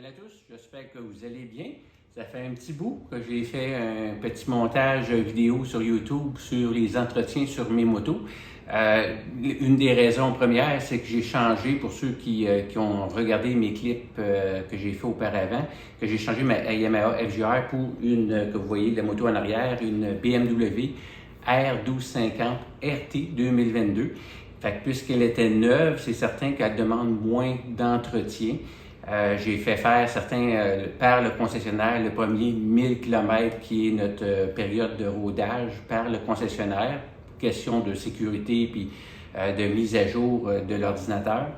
Salut à tous, j'espère que vous allez bien. Ça fait un petit bout que j'ai fait un petit montage vidéo sur YouTube sur les entretiens sur mes motos. Une des raisons premières, c'est que j'ai changé, pour ceux qui ont regardé mes clips que j'ai fait auparavant, que j'ai changé ma Yamaha FJR pour une, que vous voyez la moto en arrière, une BMW R1250 RT 2022. Fait que puisqu'elle était neuve, c'est certain qu'elle demande moins d'entretien. J'ai fait faire certains par le concessionnaire, le premier 1000 km qui est notre période de rodage par le concessionnaire, question de sécurité puis de mise à jour de l'ordinateur.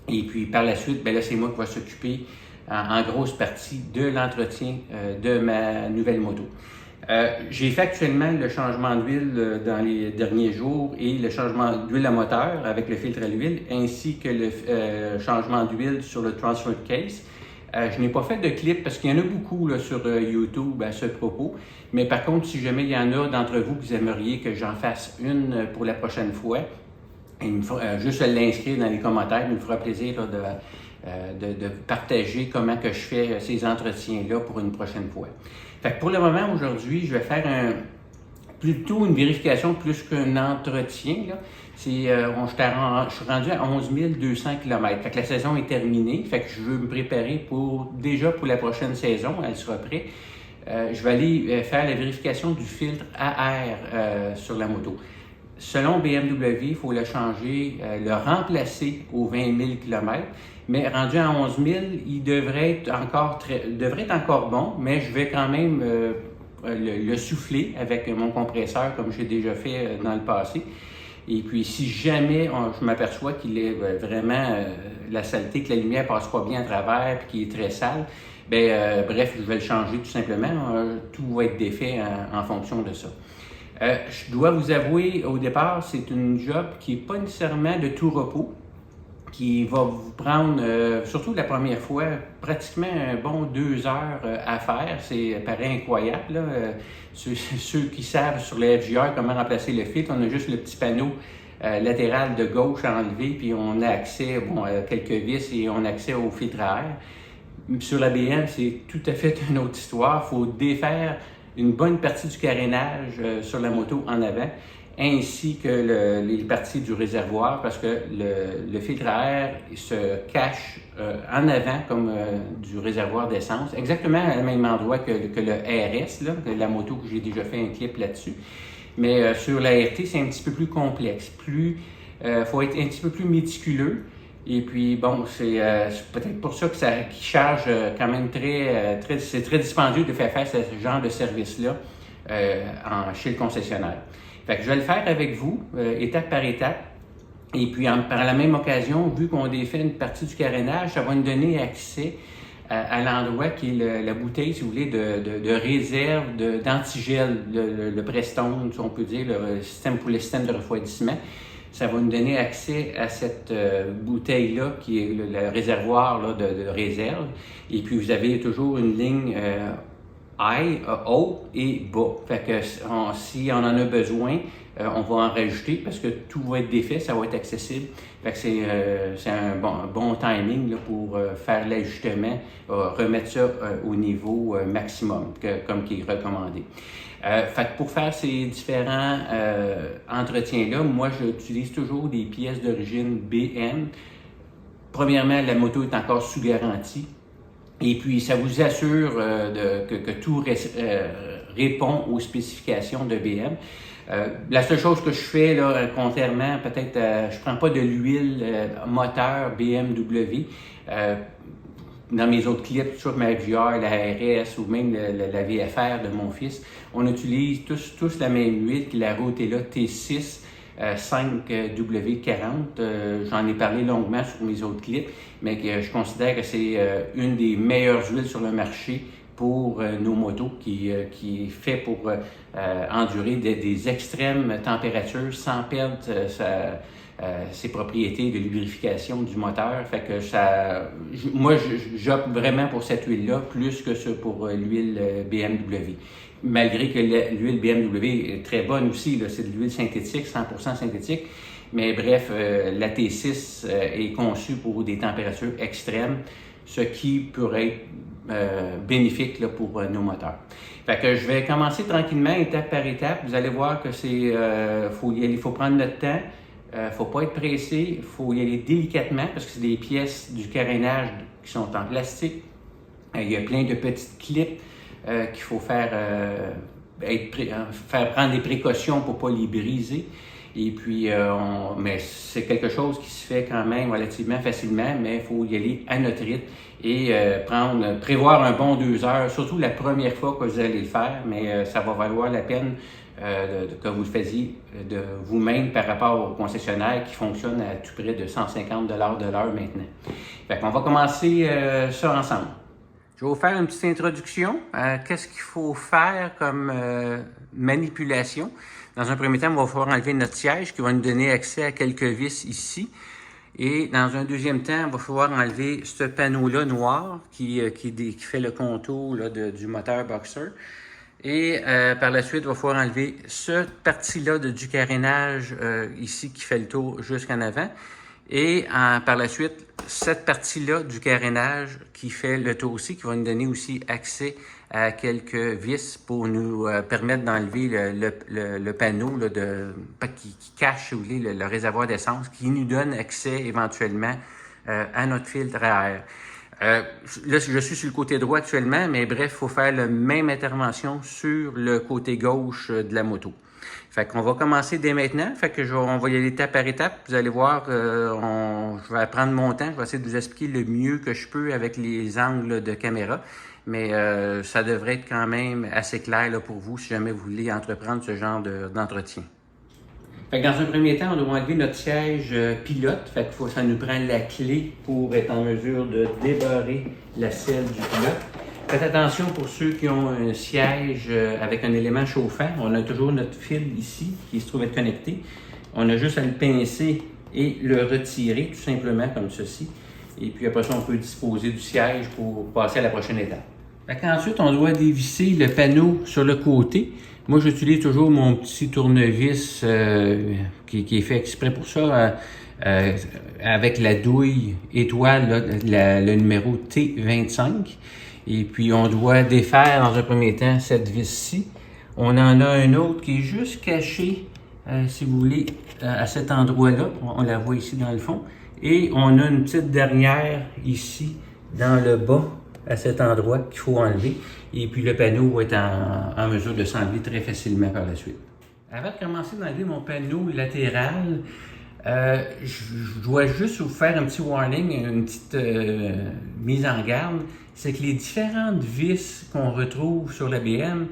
Et puis par la suite, ben là c'est moi qui vais s'occuper en grosse partie de l'entretien de ma nouvelle moto. J'ai fait actuellement le changement d'huile dans les derniers jours et le changement d'huile à moteur avec le filtre à l'huile ainsi que le changement d'huile sur le transfer case. Je n'ai pas fait de clip parce qu'il y en a beaucoup là, sur YouTube à ce propos, mais par contre, si jamais il y en a d'entre vous qui aimeriez que j'en fasse une pour la prochaine fois, juste l'inscrire dans les commentaires, il me fera plaisir là, de partager comment que je fais ces entretiens-là pour une prochaine fois. Fait que pour le moment, aujourd'hui, je vais faire plutôt une vérification plus qu'un entretien. Là. Je suis rendu à 11 200 km. Fait que la saison est terminée. Fait que je veux me préparer déjà pour la prochaine saison. Elle sera prête. Je vais aller faire la vérification du filtre à air sur la moto. Selon BMW, il faut le changer, le remplacer aux 20 000 km. Mais rendu à 11 000, il devrait être encore bon, mais je vais quand même le souffler avec mon compresseur comme j'ai déjà fait dans le passé. Et puis si jamais je m'aperçois qu'il est vraiment la saleté, que la lumière passe pas bien à travers et qu'il est très sale, bref, je vais le changer tout simplement. Tout va être défait en fonction de ça. Je dois vous avouer, au départ, c'est une job qui n'est pas nécessairement de tout repos, qui va vous prendre, surtout la première fois, pratiquement un bon 2 heures à faire. C'est paraît incroyable. Là. Ceux qui savent sur la FJR comment remplacer le filtre, on a juste le petit panneau latéral de gauche à enlever, puis on a accès à quelques vis et on a accès au filtre à air. Sur la BM, c'est tout à fait une autre histoire. Il faut défaire une bonne partie du carénage sur la moto en avant, ainsi que les parties du réservoir, parce que le filtre à air se cache en avant comme du réservoir d'essence, exactement au même endroit que le RS, là, la moto que j'ai déjà fait un clip là-dessus. Mais sur la RT, c'est un petit peu plus complexe. Faut être un petit peu plus méticuleux. Et puis, bon, c'est peut-être pour ça qui charge quand même c'est très dispendieux de faire ce genre de service-là chez le concessionnaire. Fait que je vais le faire avec vous, étape par étape. Et puis, par la même occasion, vu qu'on défait une partie du carénage, ça va nous donner accès à l'endroit qui est la bouteille, si vous voulez, de réserve d'antigel, le Prestone, si on peut dire, le système de refroidissement. Ça va nous donner accès à cette bouteille-là qui est le réservoir là, de réserve. Et puis, vous avez toujours une ligne haut et bas. Fait que si on en a besoin, on va en rajouter parce que tout va être défait, ça va être accessible. Fait que c'est un bon timing là, pour faire l'ajustement, remettre ça au niveau maximum, comme qui est recommandé. Fait que pour faire ces différents entretiens-là, moi j'utilise toujours des pièces d'origine BM. Premièrement, la moto est encore sous garantie. Et puis, ça vous assure que tout répond aux spécifications de BM. La seule chose que je fais, là, contrairement, peut-être, je prends pas de l'huile moteur BMW. Dans mes autres clips, sur ma FJR, la RS ou même la VFR de mon fils, on utilise tous la même huile qui est la Rotella T6 5W40. J'en ai parlé longuement sur mes autres clips, mais que je considère que c'est une des meilleures huiles sur le marché pour nos motos, qui est fait pour endurer des extrêmes températures sans perdre ses propriétés de lubrification du moteur. Fait que moi, j'opte vraiment pour cette huile-là plus que pour l'huile BMW. Malgré que l'huile BMW est très bonne aussi, c'est de l'huile synthétique, 100% synthétique. Mais bref, la T6 est conçue pour des températures extrêmes. ce qui pourrait être bénéfique là, pour nos moteurs. Fait que je vais commencer tranquillement, étape par étape. Vous allez voir que faut prendre notre temps. Faut pas être pressé, il faut y aller délicatement parce que c'est des pièces du carénage qui sont en plastique. Il y a plein de petites clips qu'il faut faire prendre des précautions pour pas les briser. Et puis, mais c'est quelque chose qui se fait quand même relativement facilement, mais il faut y aller à notre rythme et prévoir un bon 2 heures, surtout la première fois que vous allez le faire, mais ça va valoir la peine que vous le faisiez de vous-même par rapport au concessionnaire qui fonctionne à tout près de 150 $ de l'heure maintenant. Fait qu'on va commencer ça ensemble. Je vais vous faire une petite introduction à qu'est-ce qu'il faut faire comme manipulation. Dans un premier temps, on va pouvoir enlever notre siège qui va nous donner accès à quelques vis ici. Et dans un deuxième temps, on va pouvoir enlever ce panneau-là noir qui fait le contour là, du moteur Boxer. Et par la suite, il va falloir enlever cette partie-là du carénage ici qui fait le tour jusqu'en avant. Et par la suite, cette partie-là du carénage qui fait le tour aussi, qui va nous donner aussi accès à quelques vis pour nous permettre d'enlever le panneau là, qui cache si vous voulez, le réservoir d'essence, qui nous donne accès éventuellement à notre filtre à air. Là, je suis sur le côté droit actuellement, mais bref, il faut faire la même intervention sur le côté gauche de la moto. Fait qu'on va commencer dès maintenant. Fait que on va y aller étape par étape. Vous allez voir, je vais prendre mon temps. Je vais essayer de vous expliquer le mieux que je peux avec les angles de caméra. Mais ça devrait être quand même assez clair là, pour vous si jamais vous voulez entreprendre ce genre d'entretien. Fait que dans un premier temps, on doit enlever notre siège pilote. Fait que ça nous prend la clé pour être en mesure de débarrer la selle du pilote. Faites attention pour ceux qui ont un siège avec un élément chauffant. On a toujours notre fil ici qui se trouve être connecté. On a juste à le pincer et le retirer tout simplement comme ceci. Et puis après ça, on peut disposer du siège pour passer à la prochaine étape. Ensuite, on doit dévisser le panneau sur le côté. Moi, j'utilise toujours mon petit tournevis qui est fait exprès pour ça, avec la douille étoile, là, le numéro T25. Et puis, on doit défaire dans un premier temps cette vis-ci. On en a un autre qui est juste caché, si vous voulez, à cet endroit-là. On la voit ici dans le fond. Et on a une petite dernière ici, dans le bas, à cet endroit qu'il faut enlever. Et puis le panneau va être en mesure de s'enlever très facilement par la suite. Avant de commencer d'enlever mon panneau latéral, je dois juste vous faire un petit warning, une petite mise en garde. C'est que les différentes vis qu'on retrouve sur la BM,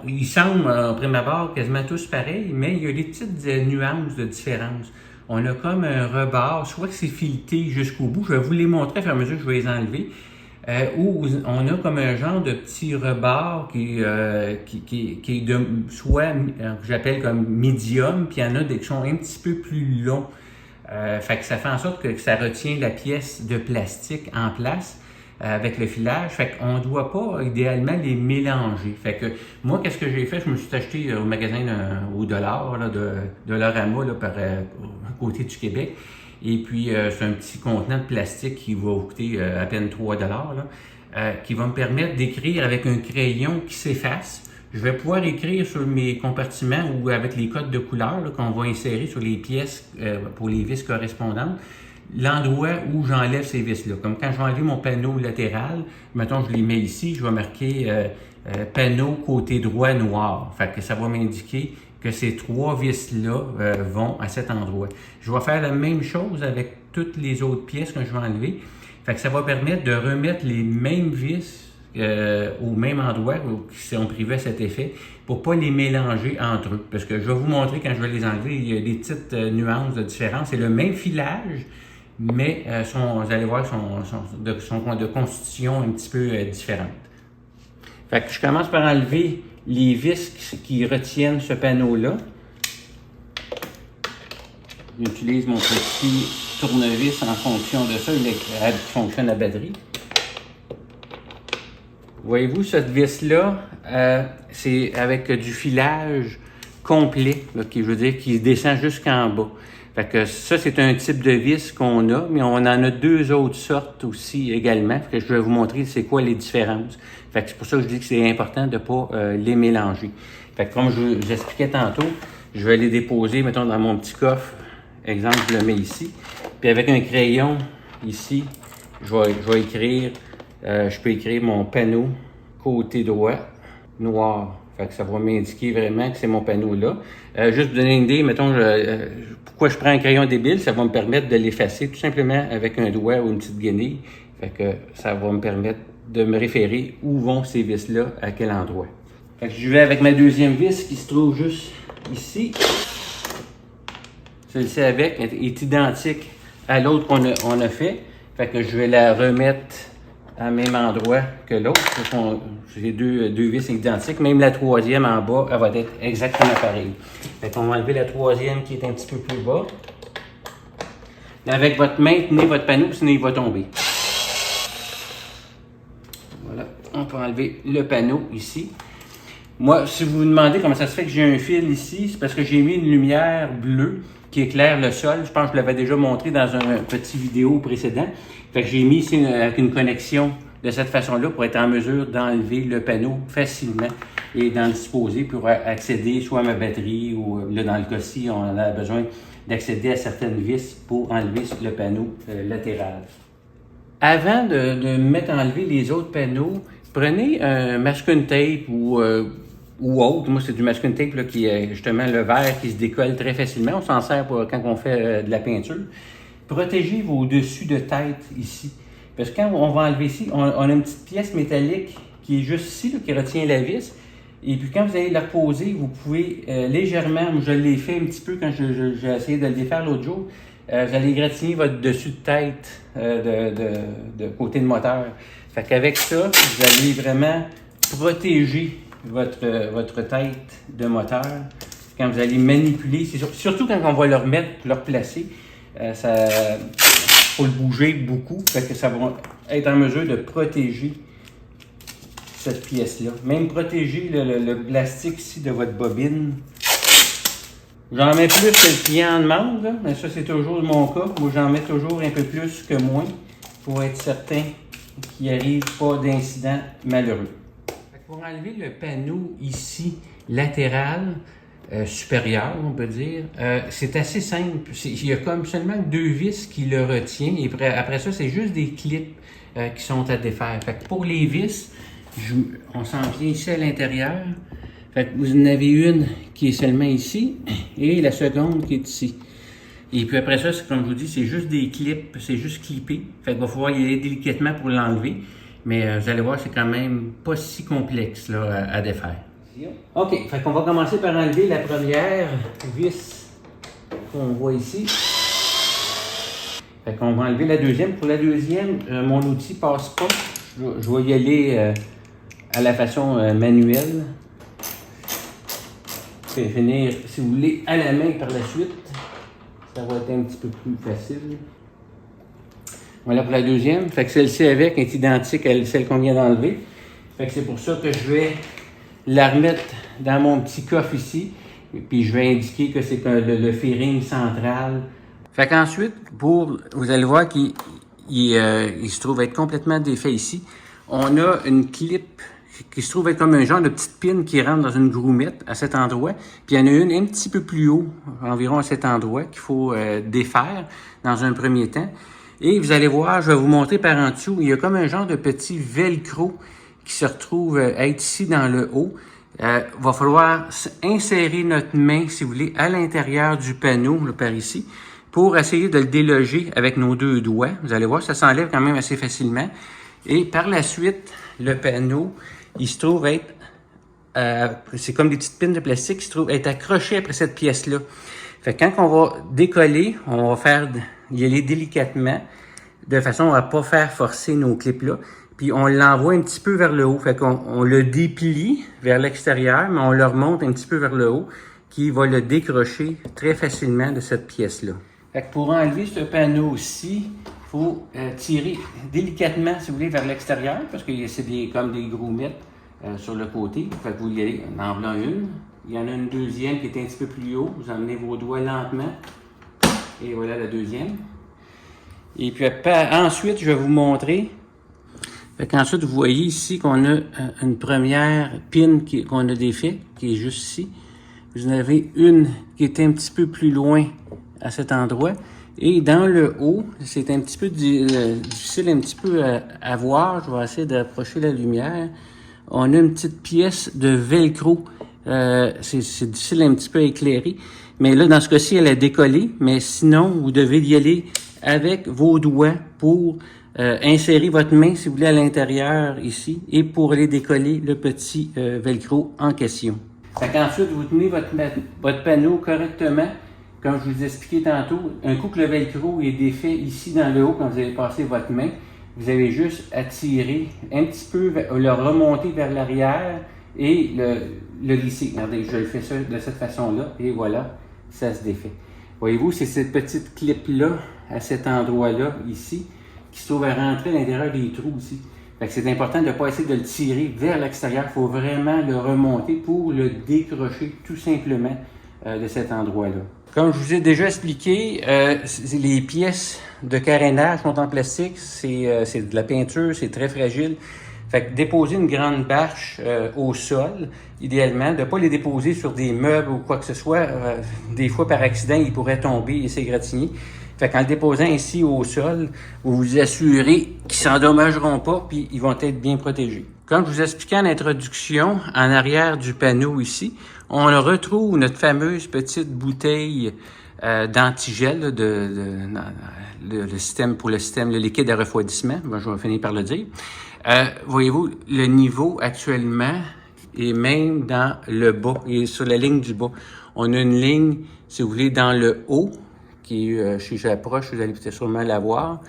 ils semblent, en prime abord, quasiment tous pareils, mais il y a des petites nuances de différence. On a comme un rebord, soit que c'est fileté jusqu'au bout, je vais vous les montrer à fur et à mesure que je vais les enlever, où on a comme un genre de petit rebord qui est de soit que j'appelle comme médium, puis il y en a des qui sont un petit peu plus longs. Fait que ça fait en sorte que ça retient la pièce de plastique en place avec le filage. Fait qu'on ne doit pas idéalement les mélanger. Fait que moi, qu'est-ce que j'ai fait? Je me suis acheté au magasin au dollar, là, de Dollarama, là, par côté du Québec. Et puis, c'est un petit contenant de plastique qui va coûter à peine 3 $, là, qui va me permettre d'écrire avec un crayon qui s'efface. Je vais pouvoir écrire sur mes compartiments ou avec les codes de couleur qu'on va insérer sur les pièces pour les vis correspondantes, l'endroit où j'enlève ces vis-là. Comme quand je vais enlever mon panneau latéral, mettons je les mets ici, je vais marquer panneau côté droit noir. Fait que ça va m'indiquer que ces 3 vis-là vont à cet endroit. Je vais faire la même chose avec toutes les autres pièces que je vais enlever. Fait que ça va permettre de remettre les mêmes vis au même endroit si on privait cet effet pour pas les mélanger entre eux. Parce que je vais vous montrer quand je vais les enlever, il y a des petites nuances de différence. C'est le même filage, mais vous allez voir, sont de constitution un petit peu différente. Fait que je commence par enlever les vis qui retiennent ce panneau-là. J'utilise mon petit tournevis en fonction de ça, qui fonctionne à batterie. Voyez-vous, cette vis-là, c'est avec du filage complet, là, qui descend jusqu'en bas. Fait que ça, c'est un type de vis qu'on a, mais on en a deux autres sortes aussi également. Fait que je vais vous montrer c'est quoi les différences. Fait que c'est pour ça que je dis que c'est important de ne pas les mélanger. Fait que comme je vous expliquais tantôt, je vais les déposer, mettons, dans mon petit coffre. Exemple, je le mets ici. Puis avec un crayon, ici, je vais écrire, je peux écrire mon panneau côté droit, noir. Fait que ça va m'indiquer vraiment que c'est mon panneau là. Juste pour donner une idée, mettons, pourquoi je prends un crayon débile, ça va me permettre de l'effacer tout simplement avec un doigt ou une petite guenille. Fait que ça va me permettre de me référer où vont ces vis-là, à quel endroit. Fait que je vais avec ma deuxième vis qui se trouve juste ici. Celle-ci avec est identique à l'autre qu'on a fait. Fait que je vais la remettre à même endroit que l'autre. J'ai deux vis identiques. Même la troisième en bas, elle va être exactement pareille. Fait qu'on va enlever la troisième qui est un petit peu plus bas. Avec votre main, tenez votre panneau, sinon il va tomber. Voilà, on peut enlever le panneau ici. Moi, si vous vous demandez comment ça se fait que j'ai un fil ici, c'est parce que j'ai mis une lumière bleue qui éclaire le sol. Je pense que je l'avais déjà montré dans un petit vidéo précédent. Fait que j'ai mis ici avec une connexion de cette façon-là pour être en mesure d'enlever le panneau facilement et d'en disposer pour accéder soit à ma batterie ou là dans le cas-ci, on a besoin d'accéder à certaines vis pour enlever le panneau latéral. Avant de mettre à enlever les autres panneaux, prenez un masking tape ou autre. Moi, c'est du masking tape là, qui est justement le verre qui se décolle très facilement. On s'en sert pour, quand on fait de la peinture. Protégez vos dessus de tête ici. Parce que quand on va enlever ici, on a une petite pièce métallique qui est juste ici, là, qui retient la vis. Et puis quand vous allez la reposer, vous pouvez légèrement, je l'ai fait un petit peu quand j'ai essayé de le défaire l'autre jour, vous allez égratigner votre dessus de tête de côté de moteur. Fait qu'avec ça, vous allez vraiment protéger votre tête de moteur quand vous allez manipuler. Surtout quand on va le remettre, le replacer, ça faut le bouger beaucoup, fait que ça va être en mesure de protéger cette pièce-là. Même protéger le plastique ici de votre bobine. J'en mets plus que le client en demande, là, mais ça c'est toujours mon cas. Moi j'en mets toujours un peu plus que moins pour être certain qu'il n'y arrive pas d'incident malheureux. Pour enlever le panneau ici latéral, supérieur, on peut dire, c'est assez simple. Il y a comme seulement deux vis qui le retiennent et après ça, c'est juste des clips qui sont à défaire. Fait que pour les vis, on s'en vient ici à l'intérieur. Fait que vous en avez une qui est seulement ici et la seconde qui est ici. Et puis après ça, comme je vous dis, c'est juste des clips, c'est juste clippé. Fait qu'il va falloir y aller délicatement pour l'enlever. Mais vous allez voir, c'est quand même pas si complexe là, à défaire. OK, fait qu'on va commencer par enlever la première vis qu'on voit ici. Fait qu'on va enlever la deuxième. Pour la deuxième, mon outil passe pas. Je vais y aller à la façon manuelle. Je vais finir, si vous voulez, à la main par la suite. Ça va être un petit peu plus facile. Voilà pour la deuxième. Fait que celle-ci avec est identique à celle qu'on vient d'enlever. Fait que c'est pour ça que je vais la remettre dans mon petit coffre ici. Et puis je vais indiquer que c'est le fairing central. Fait qu'ensuite, vous allez voir qu'il se trouve être complètement défait ici. On a une clip qui se trouve être comme un genre de petite pine qui rentre dans une groumette à cet endroit. Puis il y en a une un petit peu plus haut, environ à cet endroit, qu'il faut défaire dans un premier temps. Et vous allez voir, je vais vous montrer par en dessous, il y a comme un genre de petit velcro qui se retrouve être ici dans le haut. Va falloir insérer notre main, si vous voulez, à l'intérieur du panneau, là, par ici, pour essayer de le déloger avec nos deux doigts. Vous allez voir, ça s'enlève quand même assez facilement. Et par la suite, le panneau, il se trouve être, c'est comme des petites pines de plastique qui se trouvent être accrochées après cette pièce-là. Fait que quand on va décoller, on va y aller délicatement, de façon à pas faire forcer nos clips-là. Puis on l'envoie un petit peu vers le haut. Fait qu'on le déplie vers l'extérieur, mais on le remonte un petit peu vers le haut, qui va le décrocher très facilement de cette pièce-là. Fait que pour enlever ce panneau-ci, il faut tirer délicatement, si vous voulez, vers l'extérieur, parce que c'est comme des grommettes sur le côté. Fait que vous y allez en voulant une. Il y en a une deuxième qui est un petit peu plus haut. Vous emmenez vos doigts lentement. Et voilà la deuxième. Et puis ensuite, je vais vous montrer. Ensuite, vous voyez ici qu'on a une première pin qu'on a défait, qui est juste ici. Vous en avez une qui est un petit peu plus loin à cet endroit. Et dans le haut, c'est un petit peu difficile un petit peu à voir. Je vais essayer d'approcher la lumière. On a une petite pièce de velcro. C'est difficile un petit peu à éclairer. Mais là, dans ce cas-ci, elle est décollée. Mais sinon, vous devez y aller avec vos doigts pour insérer votre main, si vous voulez, à l'intérieur ici. Et pour aller décoller le petit velcro en question. Ensuite, vous tenez votre panneau correctement. Comme je vous ai expliqué tantôt, un coup que le velcro est défait ici dans le haut, quand vous avez passé votre main, vous avez juste à tirer un petit peu, le remonter vers l'arrière et le lisser. Regardez, je le fais ça de cette façon-là et voilà, ça se défait. Voyez-vous, c'est cette petite clip-là, à cet endroit-là, ici, qui se trouve à rentrer à l'intérieur des trous ici. Fait que c'est important de ne pas essayer de le tirer vers l'extérieur. Il faut vraiment le remonter pour le décrocher tout simplement de cet endroit-là. Comme je vous ai déjà expliqué, les pièces de carénage sont en plastique, c'est de la peinture, c'est très fragile. Fait que déposer une grande bâche au sol, idéalement, de ne pas les déposer sur des meubles ou quoi que ce soit. Des fois, par accident, ils pourraient tomber et s'égratigner. Fait qu'en le déposant ici au sol, vous vous assurez qu'ils ne s'endommageront pas puis ils vont être bien protégés. Comme je vous expliquais en introduction, en arrière du panneau ici, on retrouve notre fameuse petite bouteille d'antigel, le système le liquide à refroidissement. Bon, je vais finir par le dire. Voyez-vous, le niveau actuellement est même dans le bas, il est sur la ligne du bas. On a une ligne, si vous voulez, dans le haut, qui est, si j'approche, vous allez peut-être sûrement la voir.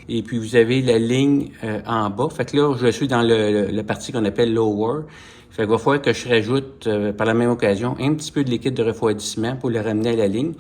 Et puis, vous avez la ligne en bas. Fait que là, je suis dans la partie qu'on appelle lower. Fait qu'il va falloir que je rajoute, par la même occasion, un petit peu de liquide de refroidissement pour le ramener à la ligne.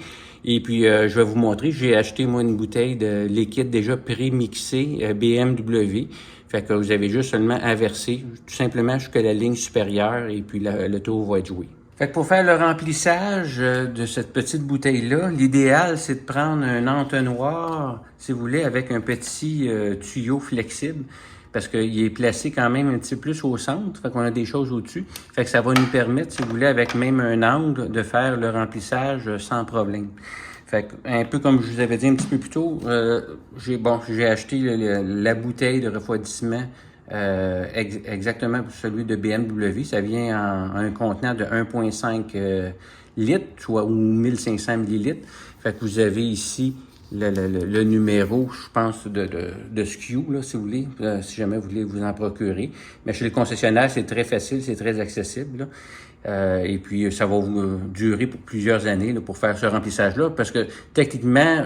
Et puis, je vais vous montrer, j'ai acheté, moi, une bouteille de liquide déjà pré-mixé, BMW. Fait que vous avez juste seulement à verser, tout simplement jusqu'à la ligne supérieure, et puis le tour va être joué. Fait que pour faire le remplissage de cette petite bouteille-là, l'idéal, c'est de prendre un entonnoir, si vous voulez, avec un petit tuyau flexible, parce qu'il est placé quand même un petit peu plus au centre, fait qu'on a des choses au-dessus. Fait que ça va nous permettre, si vous voulez, avec même un angle, de faire le remplissage sans problème. Fait que, un peu comme je vous avais dit un petit peu plus tôt, j'ai acheté la bouteille de refroidissement exactement pour celui de BMW. Ça vient en un contenant de 1,5 litres, soit ou 1500 millilitres. Fait que vous avez ici le numéro, je pense, de SKU, là, si vous voulez, si jamais vous voulez vous en procurer. Mais chez le concessionnaire, c'est très facile, c'est très accessible, là. Et puis, ça va vous durer pour plusieurs années là, pour faire ce remplissage-là, parce que techniquement,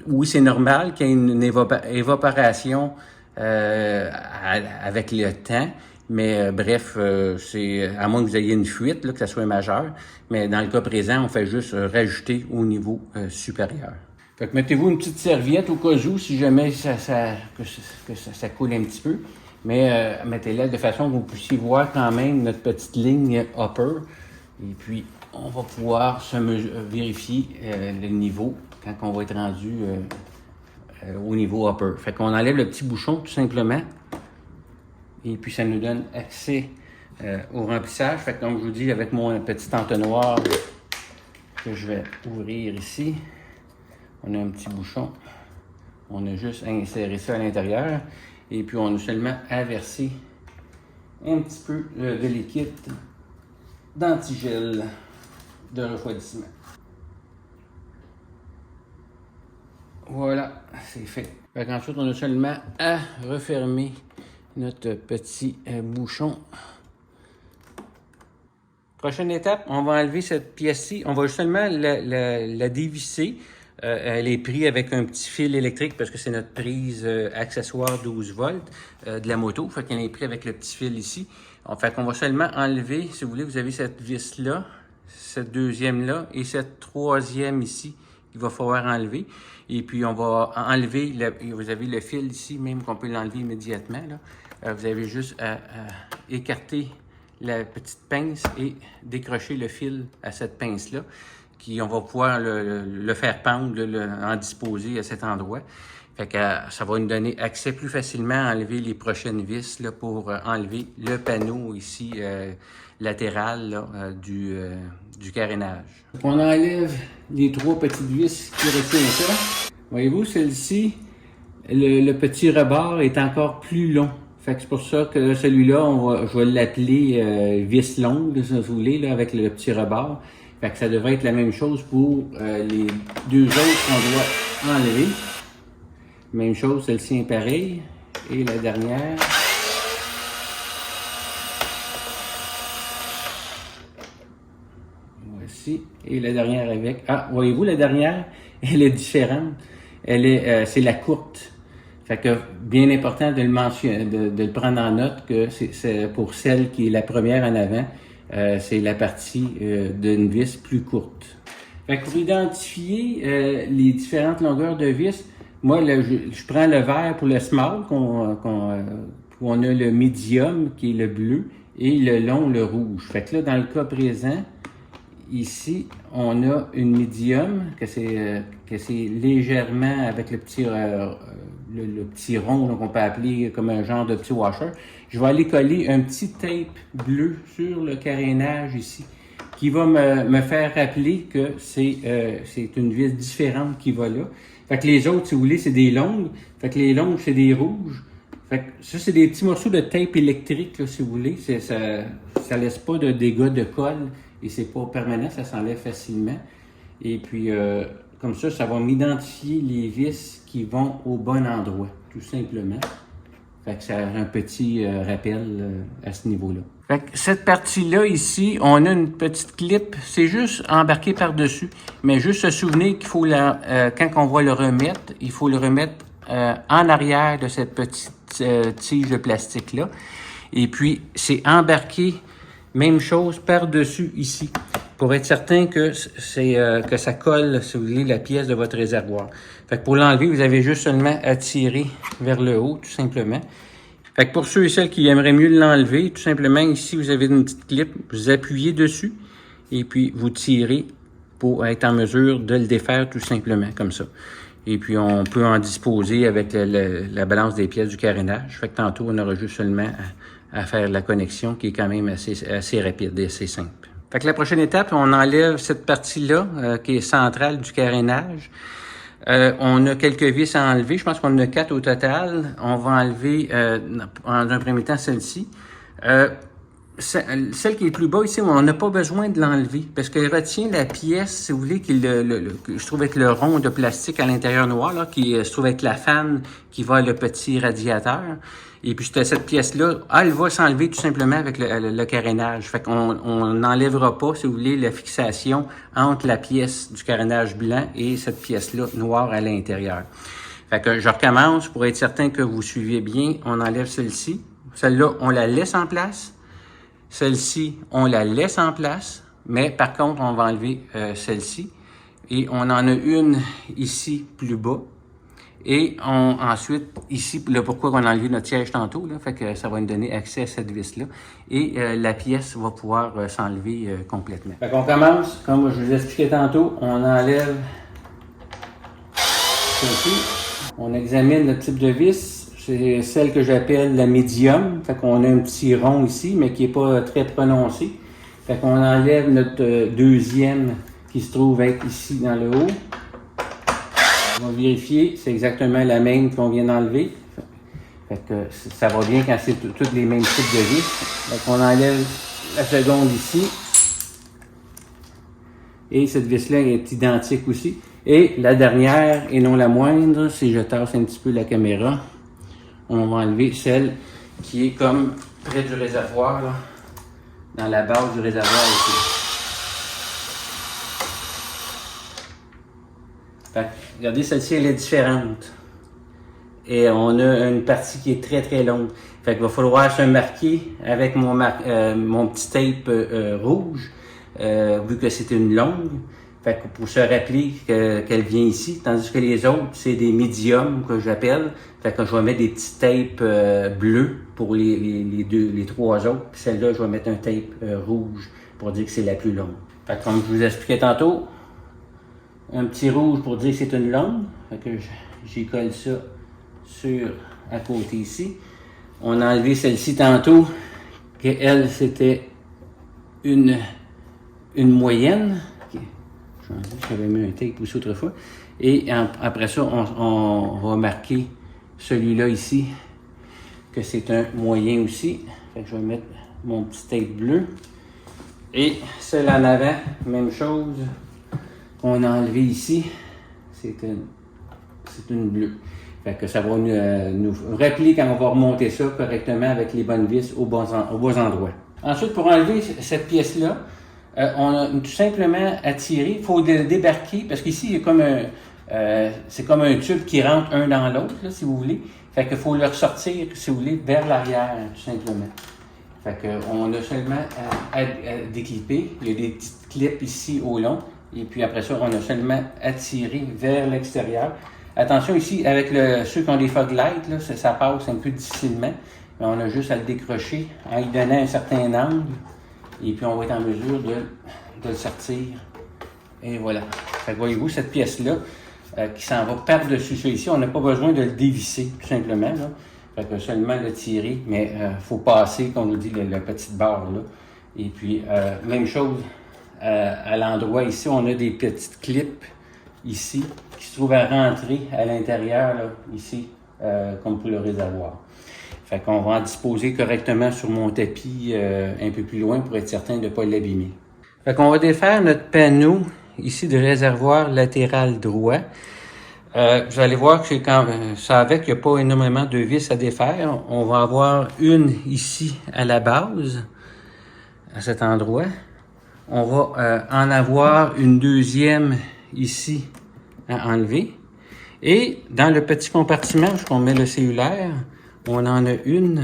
oui, c'est normal qu'il y ait une évaporation avec le temps, mais bref, c'est à moins que vous ayez une fuite, là, que ça soit majeure, mais dans le cas présent, on fait juste rajouter au niveau supérieur. Fait que mettez-vous une petite serviette au cas où, si jamais ça coule un petit peu. Mais mettez-la de façon que vous puissiez voir quand même notre petite ligne upper. Et puis, on va pouvoir vérifier le niveau quand on va être rendu au niveau upper. Fait qu'on enlève le petit bouchon tout simplement. Et puis, ça nous donne accès au remplissage. Fait que comme je vous dis, avec mon petit entonnoir que je vais ouvrir ici, on a un petit bouchon. On a juste à insérer ça à l'intérieur. Et puis, on a seulement à verser un petit peu de liquide d'antigel de refroidissement. Voilà, c'est fait. Ensuite, on a seulement à refermer notre petit bouchon. Prochaine étape, on va enlever cette pièce-ci. On va seulement la dévisser. Elle est prise avec un petit fil électrique parce que c'est notre prise accessoire 12 volts de la moto. Fait qu'elle est prise avec le petit fil ici. Fait qu'on va seulement enlever, si vous voulez, vous avez cette vis-là, cette deuxième-là et cette troisième ici qu'il va falloir enlever. Et puis, on va enlever, vous avez le fil ici, même qu'on peut l'enlever immédiatement, là. Vous avez juste à écarter la petite pince et décrocher le fil à cette pince-là. qui on va pouvoir le faire pendre, en disposer à cet endroit. Fait que ça va nous donner accès plus facilement à enlever les prochaines vis là, pour enlever le panneau ici latéral là, du carénage. On enlève les 3 petites vis qui retiennent ça. Voyez-vous, celle-ci, le petit rebord est encore plus long. Fait que c'est pour ça que celui-là, je vais l'appeler vis longue, si vous voulez, là, avec le petit rebord. Fait que ça devrait être la même chose pour les 2 autres qu'on doit enlever. Même chose, celle-ci est pareille. Et la dernière. Voici. Et la dernière avec. Ah, voyez-vous, la dernière, elle est différente. C'est la courte. Fait que bien important de le mentionner, de le prendre en note que c'est pour celle qui est la première en avant, c'est la partie d'une vis plus courte. Fait que pour identifier les différentes longueurs de vis, moi je prends le vert pour le small, où on a le medium qui est le bleu et le long le rouge. Fait que là dans le cas présent, ici on a une medium que c'est légèrement avec le petit le petit rond qu'on peut appeler comme un genre de petit washer. Je vais aller coller un petit tape bleu sur le carénage ici qui va me faire rappeler que c'est une vis différente qui va là. Fait que les autres, si vous voulez, c'est des longues. Fait que les longues, c'est des rouges. Fait que ça, c'est des petits morceaux de tape électrique, là, si vous voulez. Ça laisse pas de dégâts de colle et c'est pas permanent, ça s'enlève facilement. Et puis, comme ça va m'identifier les vis qui vont au bon endroit, tout simplement. Fait que ça a un petit rappel à ce niveau-là. Fait que cette partie-là ici, on a une petite clip, c'est juste embarqué par-dessus, mais juste se souvenir qu'il faut quand on va le remettre, il faut le remettre en arrière de cette petite tige de plastique-là. Et puis, c'est embarqué, même chose, par-dessus ici, pour être certain que que ça colle, si vous voulez, la pièce de votre réservoir. Fait que pour l'enlever, vous avez juste seulement à tirer vers le haut, tout simplement. Fait que pour ceux et celles qui aimeraient mieux l'enlever, tout simplement, ici, vous avez une petite clip, vous appuyez dessus, et puis vous tirez pour être en mesure de le défaire tout simplement, comme ça. Et puis, on peut en disposer avec la balance des pièces du carénage. Fait que tantôt, on aura juste seulement à faire la connexion qui est quand même assez rapide et assez simple. Fait que la prochaine étape, on enlève cette partie-là qui est centrale du carénage. On a quelques vis à enlever. Je pense qu'on en a 4 au total. On va enlever, en un premier temps, celle-ci. Celle qui est plus bas ici, on n'a pas besoin de l'enlever parce qu'elle retient la pièce, si vous voulez, je trouve avec le rond de plastique à l'intérieur noir, là, qui se trouve avec la fan qui va le petit radiateur. Et puis cette pièce-là, elle va s'enlever tout simplement avec le carénage. Fait qu'on n'enlèvera pas, si vous voulez, la fixation entre la pièce du carénage blanc et cette pièce-là noire à l'intérieur. Fait que je recommence pour être certain que vous suivez bien. On enlève celle-ci. Celle-là, on la laisse en place. Celle-ci, on la laisse en place, mais par contre, on va enlever celle-ci. Et on en a une ici, plus bas. Et ensuite, ici, là, pourquoi on a enlevé notre siège tantôt, là, fait que ça va nous donner accès à cette vis-là. Et la pièce va pouvoir s'enlever complètement. Fait qu'on commence, comme je vous expliquais tantôt, on enlève celle-ci. On examine le type de vis. C'est celle que j'appelle la médium. Fait qu'on a un petit rond ici, mais qui n'est pas très prononcé. Fait qu'on enlève notre deuxième qui se trouve être ici dans le haut. On va vérifier, c'est exactement la même qu'on vient d'enlever. Fait que ça va bien quand c'est tous les mêmes types de vis. Fait qu'on enlève la seconde ici. Et cette vis-là est identique aussi. Et la dernière, et non la moindre, si je tasse un petit peu la caméra, on va enlever celle qui est comme près du réservoir, là, dans la base du réservoir ici. Fait que, regardez, celle-ci, elle est différente. Et on a une partie qui est très très longue. Fait qu'il va falloir se marquer avec mon petit tape rouge, vu que c'est une longue. Fait que pour se rappeler qu'elle vient ici, tandis que les autres, c'est des médiums que j'appelle. Fait que je vais mettre des petits tapes bleus pour les 3 autres. Puis celle-là, je vais mettre un tape rouge pour dire que c'est la plus longue. Fait que comme je vous expliquais tantôt, un petit rouge pour dire que c'est une longue. Fait que j'y colle ça à côté ici. On a enlevé celle-ci tantôt, qu'elle c'était une moyenne. J'avais mis un tape aussi autrefois. Et après ça, on va marquer celui-là ici, que c'est un moyen aussi. Fait que je vais mettre mon petit tape bleu. Et celle en avant, même chose, qu'on a enlevé ici, c'est une bleue. Fait que ça va nous rappeler quand on va remonter ça correctement avec les bonnes vis aux bons endroits. Ensuite, pour enlever cette pièce-là, on a tout simplement à tirer. Il faut le débarquer parce qu'ici, il y a comme c'est comme un tube qui rentre un dans l'autre, si vous voulez. Fait qu'il faut le ressortir, si vous voulez, vers l'arrière, tout simplement. Fait qu'on a seulement à déclipper. Il y a des petites clips ici au long. Et puis après ça, on a seulement à tirer vers l'extérieur. Attention ici, avec ceux qui ont des fog lights, là, ça passe un peu difficilement. Mais on a juste à le décrocher en lui donnant un certain angle. Et puis on va être en mesure de le sortir. Et voilà. Fait que voyez-vous, cette pièce-là, qui s'en va par-dessus ça ici, on n'a pas besoin de le dévisser, tout simplement. Là. Fait que seulement le tirer, mais il faut passer, comme on nous dit, la petite barre là. Et puis, même chose, à l'endroit ici, on a des petites clips ici, qui se trouvent à rentrer à l'intérieur, là, ici, comme pour le réservoir. Fait qu'on va en disposer correctement sur mon tapis un peu plus loin pour être certain de ne pas l'abîmer. Fait qu'on va défaire notre panneau ici de réservoir latéral droit. Vous allez voir que ça avec, il n'y a pas énormément de vis à défaire. On va avoir une ici à la base, à cet endroit. On va en avoir une deuxième ici à enlever. Et dans le petit compartiment où on met le cellulaire, on en a une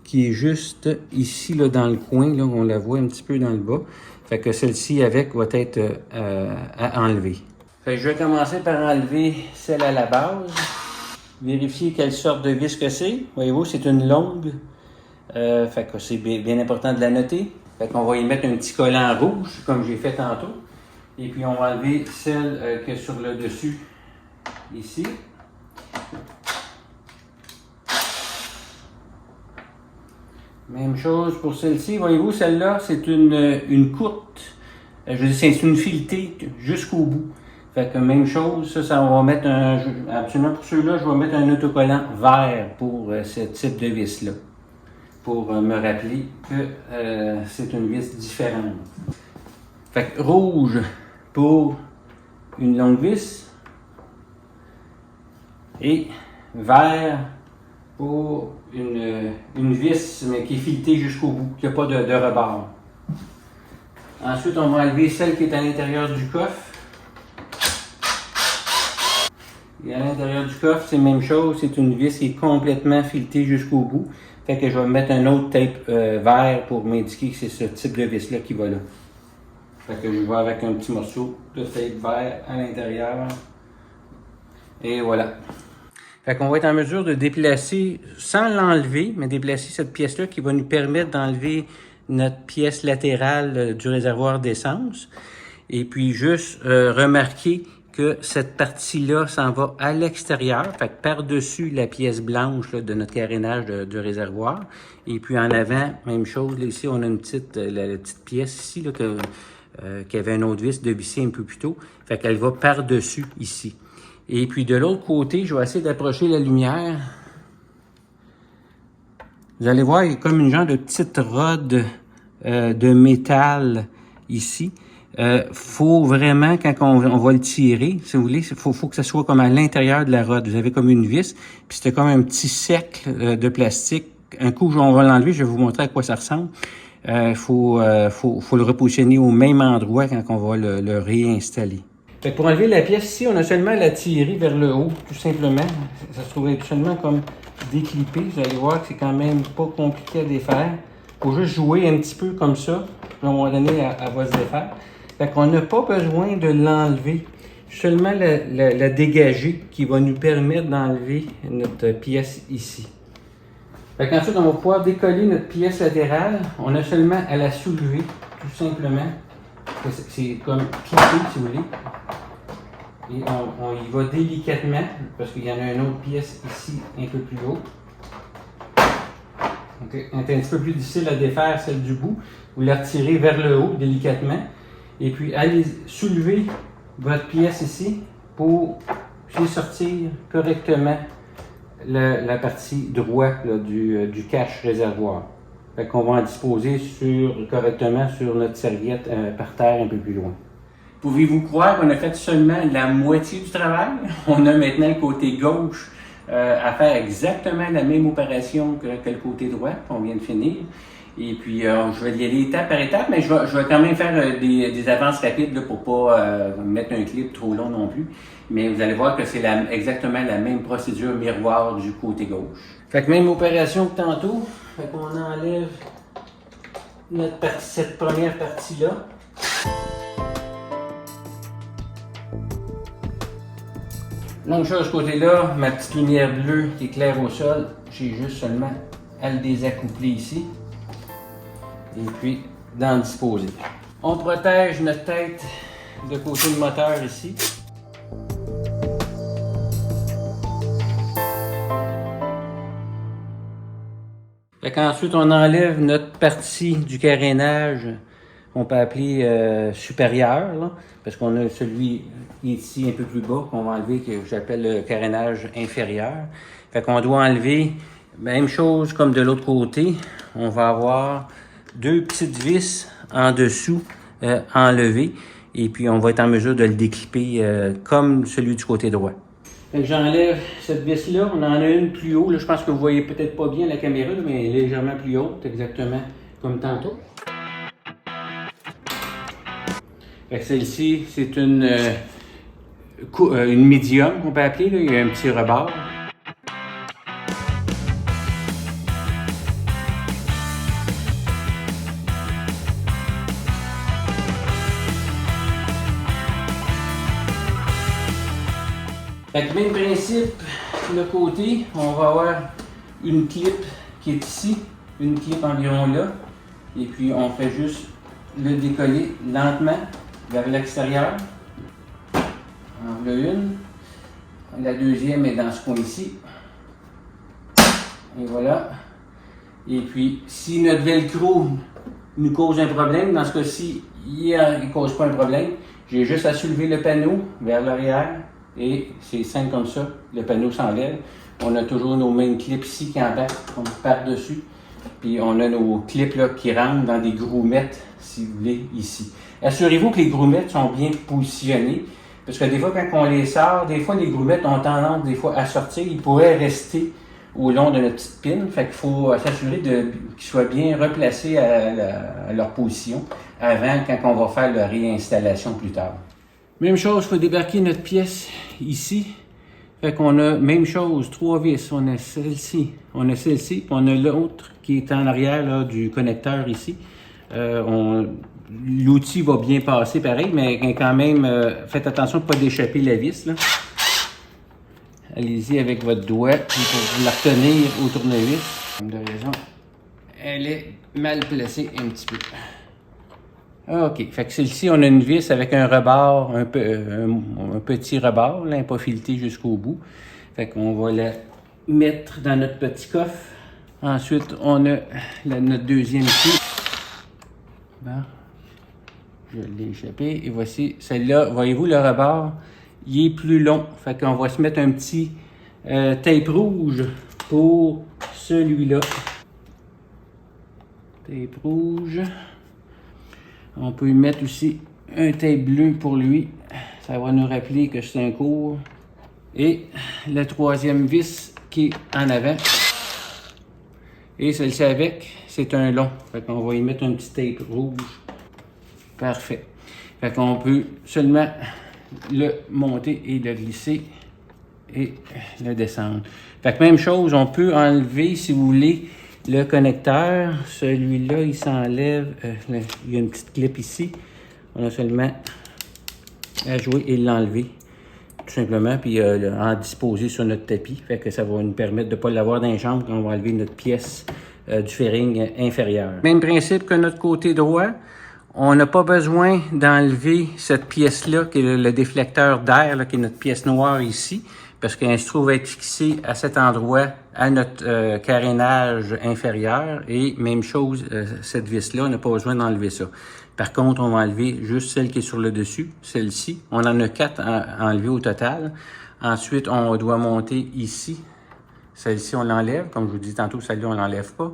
qui est juste ici, là, dans le coin. Là, on la voit un petit peu dans le bas. Fait que celle-ci avec va être à enlever. Fait que je vais commencer par enlever celle à la base. Vérifier quelle sorte de vis que c'est. Voyez-vous, c'est une longue. Fait que c'est bien important de la noter. Fait qu'on va y mettre un petit collant rouge, comme j'ai fait tantôt. Et puis on va enlever celle qui est sur le dessus, ici. Même chose pour celle-ci. Voyez-vous, celle-là, c'est une courte. Je veux dire, c'est une filetée jusqu'au bout. Fait que même chose, ça on va mettre absolument pour ceux-là, je vais mettre un autocollant vert pour ce type de vis-là. Pour me rappeler que c'est une vis différente. Fait que rouge pour une longue vis et vert pour une vis mais qui est filetée jusqu'au bout, qui n'a pas de rebord. Ensuite, on va enlever celle qui est à l'intérieur du coffre. Et à l'intérieur du coffre, c'est la même chose, c'est une vis qui est complètement filetée jusqu'au bout. Fait que je vais mettre un autre tape vert pour m'indiquer que c'est ce type de vis-là qui va là. Fait que je vais avec un petit morceau de tape vert à l'intérieur. Et voilà. Fait qu'on va être en mesure de déplacer, sans l'enlever, mais déplacer cette pièce-là qui va nous permettre d'enlever notre pièce latérale du réservoir d'essence. Et puis juste remarquer que cette partie-là s'en va à l'extérieur, fait que par-dessus la pièce blanche là, de notre carénage de réservoir. Et puis en avant, même chose, là, ici on a une petite, la petite pièce ici là, qui avait un autre vis de visser un peu plus tôt. Fait qu'elle va par-dessus ici. Et puis de l'autre côté, je vais essayer d'approcher la lumière. Vous allez voir, il y a comme une genre de petite rod de métal ici. Faut vraiment, quand on va le tirer, si vous voulez, faut que ça soit comme à l'intérieur de la rod. Vous avez comme une vis, puis c'était comme un petit cercle de plastique. Un coup, on va l'enlever, je vais vous montrer à quoi ça ressemble. Faut le repositionner au même endroit quand on va le réinstaller. Fait que pour enlever la pièce ici, on a seulement à la tirer vers le haut, tout simplement. Ça se trouve absolument comme déclippé. Vous allez voir que c'est quand même pas compliqué à défaire. Faut juste jouer un petit peu comme ça. Puis à un moment donné, elle va se défaire. Fait qu'on n'a pas besoin de l'enlever. Seulement la dégager qui va nous permettre d'enlever notre pièce ici. Fait qu'ensuite, on va pouvoir décoller notre pièce latérale. On a seulement à la soulever, tout simplement. C'est comme clipper, si vous voulez. Et on y va délicatement, parce qu'il y en a une autre pièce ici, un peu plus haut. Okay. C'est un petit peu plus difficile à défaire, celle du bout. Vous la retirez vers le haut, délicatement. Et puis, allez soulever votre pièce ici pour sortir correctement la partie droite là, du cache réservoir. Fait qu'on va en disposer correctement sur notre serviette par terre un peu plus loin. Pouvez-vous croire qu'on a fait seulement la moitié du travail? On a maintenant le côté gauche à faire exactement la même opération que le côté droit qu'on vient de finir. Et puis, je vais y aller étape par étape, mais je vais quand même faire des avances rapides là, pour pas mettre un clip trop long non plus. Mais vous allez voir que c'est exactement la même procédure miroir du côté gauche. Fait que même opération que tantôt. Fait qu'on enlève cette première partie-là. Même chose, ce côté-là, ma petite lumière bleue qui éclaire au sol, j'ai juste seulement à le désaccoupler ici. Et puis, d'en disposer. On protège notre tête de côté de moteur ici. Fait qu'ensuite, on enlève notre partie du carénage qu'on peut appeler supérieur, là, parce qu'on a celui ici un peu plus bas qu'on va enlever, que j'appelle le carénage inférieur. Fait qu'on doit enlever, même chose comme de l'autre côté, on va avoir deux petites vis en dessous enlevées, et puis on va être en mesure de le déclipper comme celui du côté droit. J'enlève cette vis-là, on en a une plus haut, là, je pense que vous voyez peut-être pas bien la caméra, mais légèrement plus haute, exactement comme tantôt. Celle-ci, c'est une médium qu'on peut appeler, là. Il y a un petit rebord. Fait que même principe, le côté, on va avoir une clip qui est ici, une clip environ là, et puis on fait juste le décoller lentement vers l'extérieur. En voilà une. La deuxième est dans ce coin ici. Et voilà. Et puis, si notre velcro nous cause un problème, dans ce cas-ci, il ne cause pas un problème, j'ai juste à soulever le panneau vers l'arrière et c'est simple comme ça. Le panneau s'enlève. On a toujours nos mêmes clips ici qui embarquent par-dessus. Puis on a nos clips là, qui rentrent dans des groomettes, si vous voulez, ici. Assurez-vous que les groomettes sont bien positionnées. Parce que des fois, quand on les sort, des fois, les groomettes ont tendance des fois à sortir. Ils pourraient rester au long de notre petite pine. Fait qu'il faut s'assurer qu'ils soient bien replacés à leur position avant, quand on va faire leur réinstallation plus tard. Même chose, il faut débarquer notre pièce ici. Fait qu'on a, même chose, 3 vis. On a celle-ci, puis on a l'autre qui est en arrière là, du connecteur ici. L'outil va bien passer pareil, mais quand même, faites attention de ne pas d'échapper la vis. Allez-y avec votre doigt pour la retenir au tournevis. Comme de raison, elle est mal placée un petit peu. OK. Fait que celle-ci, on a une vis avec un rebord, un petit rebord, là, pas fileté jusqu'au bout. Fait qu'on va la mettre dans notre petit coffre. Ensuite, on a notre deuxième ici. Bon. Je l'ai échappé. Et voici celle-là. Voyez-vous, le rebord, il est plus long. Fait qu'on va se mettre un petit tape rouge pour celui-là. Tape rouge. On peut y mettre aussi un tape bleu pour lui. Ça va nous rappeler que c'est un court. Et la troisième vis qui est en avant. Et celle-ci avec, c'est un long. Fait qu'on va y mettre un petit tape rouge. Parfait. Fait qu'on peut seulement le monter et le glisser et le descendre. Fait que même chose, on peut enlever, si vous voulez, le connecteur. Celui-là, il s'enlève. Il y a une petite clip ici. On a seulement à jouer et l'enlever. Tout simplement, puis en disposer sur notre tapis. Fait que ça va nous permettre de ne pas l'avoir dans les jambes quand on va enlever notre pièce du fairing inférieur. Même principe que notre côté droit. On n'a pas besoin d'enlever cette pièce-là, qui est le déflecteur d'air, qui est notre pièce noire ici, parce qu'elle se trouve être fixée à cet endroit, à notre carénage inférieur. Et même chose, cette vis-là, on n'a pas besoin d'enlever ça. Par contre, on va enlever juste celle qui est sur le dessus, celle-ci. On en a 4 à enlever au total. Ensuite, on doit monter ici. Celle-ci, on l'enlève. Comme je vous dis tantôt, celle-là, on ne l'enlève pas.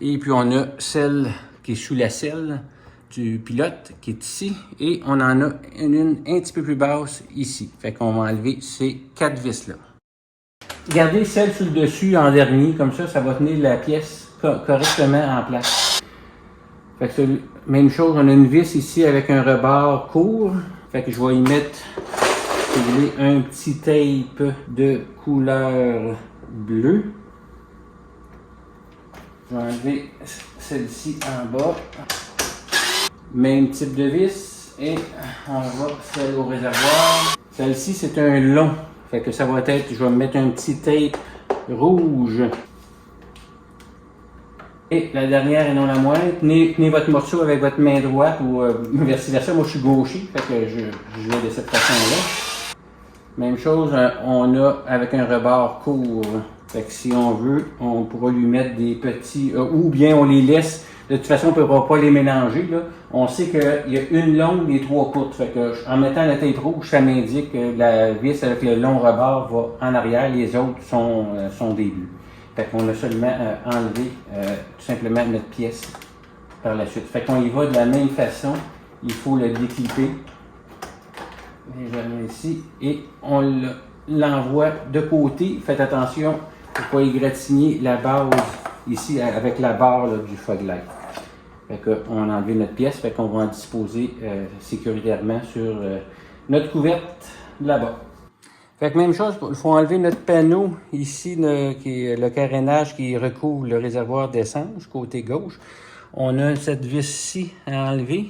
Et puis, on a celle qui est sous la selle du pilote qui est ici. Et on en a une un petit peu plus basse ici. Fait qu'on va enlever ces 4 vis-là. Gardez celle sur le dessus en dernier. Comme ça, ça va tenir la pièce correctement en place. Fait que même chose, on a une vis ici avec un rebord court. Fait que je vais y mettre, si vous voulez, un petit tape de couleur bleue. Je vais enlever celle-ci en bas. Même type de vis. Et on va celle au réservoir. Celle-ci, c'est un long. Fait que ça va être, je vais mettre un petit tape rouge. Et la dernière et non la moindre, tenez votre morceau avec votre main droite ou vice versa. Moi, je suis gaucher, fait que je vais de cette façon-là. Même chose, on a avec un rebord court. Fait que si on veut, on pourra lui mettre des petits, ou bien on les laisse. De toute façon, on ne pourra pas les mélanger, là. On sait qu'il y a une longue et 3 courtes. Fait que, en mettant la tape rouge, ça m'indique que la vis avec le long rebord va en arrière. Les autres sont des bleus. Fait qu'on a seulement enlevé tout simplement notre pièce par la suite. Fait qu'on y va de la même façon. Il faut le déclipper légèrement ici et on l'envoie de côté. Faites attention pour ne pas égratigner la base ici avec la barre là, du fog light. Fait qu'on a enlevé notre pièce, fait qu'on va en disposer sécuritairement sur notre couverte là-bas. Fait que même chose, il faut enlever notre panneau ici, qui est le carénage qui recouvre le réservoir d'essence, côté gauche. On a cette vis-ci à enlever.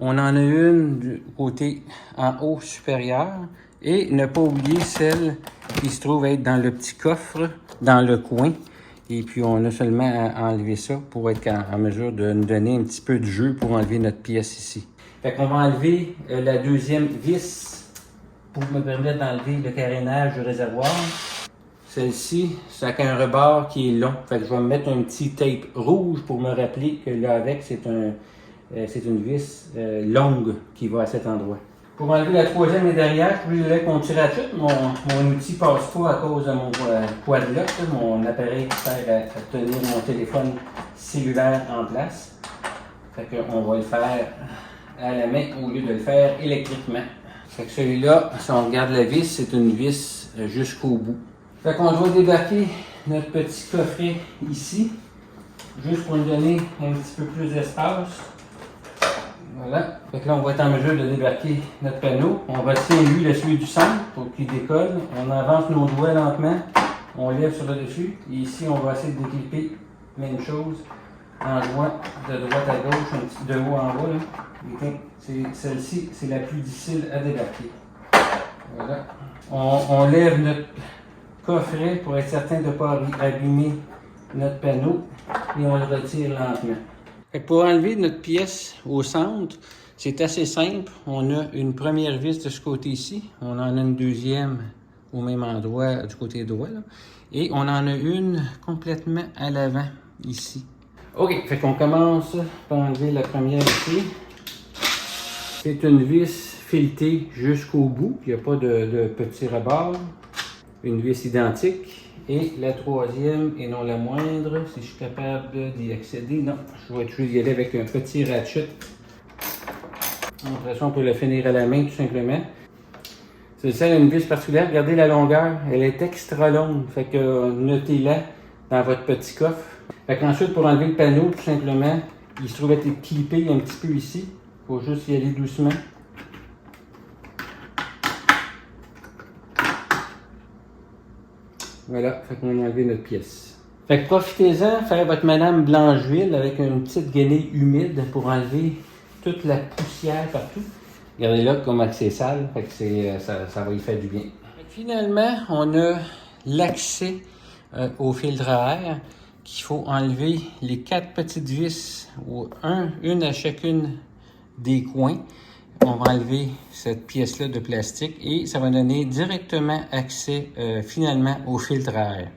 On en a une du côté en haut supérieur. Et ne pas oublier celle qui se trouve être dans le petit coffre, dans le coin. Et puis on a seulement à enlever ça pour être en mesure de nous donner un petit peu de jeu pour enlever notre pièce ici. Fait qu'on va enlever la deuxième vis pour me permettre d'enlever le carénage du réservoir. Celle-ci, c'est avec un rebord qui est long. Fait que je vais me mettre un petit tape rouge pour me rappeler que là avec, c'est une vis longue qui va à cet endroit. Pour enlever la troisième et derrière, je voulais qu'on tire à tout. Mon outil ne passe pas à cause de mon quadlock, mon appareil qui sert à tenir mon téléphone cellulaire en place. Fait qu'on va le faire à la main au lieu de le faire électriquement. Fait que celui-là, si on regarde la vis, c'est une vis jusqu'au bout. Fait qu'on doit débarquer notre petit coffret ici, juste pour nous donner un petit peu plus d'espace. Voilà. Fait que là, on va être en mesure de débarquer notre panneau. On retient lui, celui du centre, pour qu'il décolle. On avance nos doigts lentement. On lève sur le dessus. Et ici, on va essayer de déclipper. Même chose. En jouant de droite à gauche, un petit de haut en bas. Là. Celle-ci, c'est la plus difficile à débarquer. Voilà. On lève notre coffret pour être certain de ne pas abîmer notre panneau. Et on le retire lentement. Fait que pour enlever notre pièce au centre, c'est assez simple. On a une première vis de ce côté-ci. On en a une deuxième au même endroit du côté droit. Là. Et on en a une complètement à l'avant, ici. OK, fait qu'on commence par enlever la première ici. C'est une vis filetée jusqu'au bout. Il n'y a pas de petit rebord. Une vis identique. Et la troisième, et non la moindre, si je suis capable d'y accéder, non, je vais toujours y aller avec un petit ratchet. Après ça, on peut le finir à la main tout simplement. Celle-ci a une vis particulière, regardez la longueur, elle est extra longue, fait que notez-la dans votre petit coffre. Fait qu'ensuite, pour enlever le panneau, tout simplement, il se trouve être clippé un petit peu ici. Il faut juste y aller doucement. Voilà, fait qu'on a enlevé notre pièce. Fait que profitez-en, faire votre madame Blancheville avec une petite guenille humide pour enlever toute la poussière partout. Regardez là comment c'est sale, fait que ça va y faire du bien. Finalement, on a l'accès au filtre à air qu'il faut enlever les 4 petites vis, une à chacune des coins. On va enlever cette pièce-là de plastique et ça va donner directement accès finalement au filtre à air.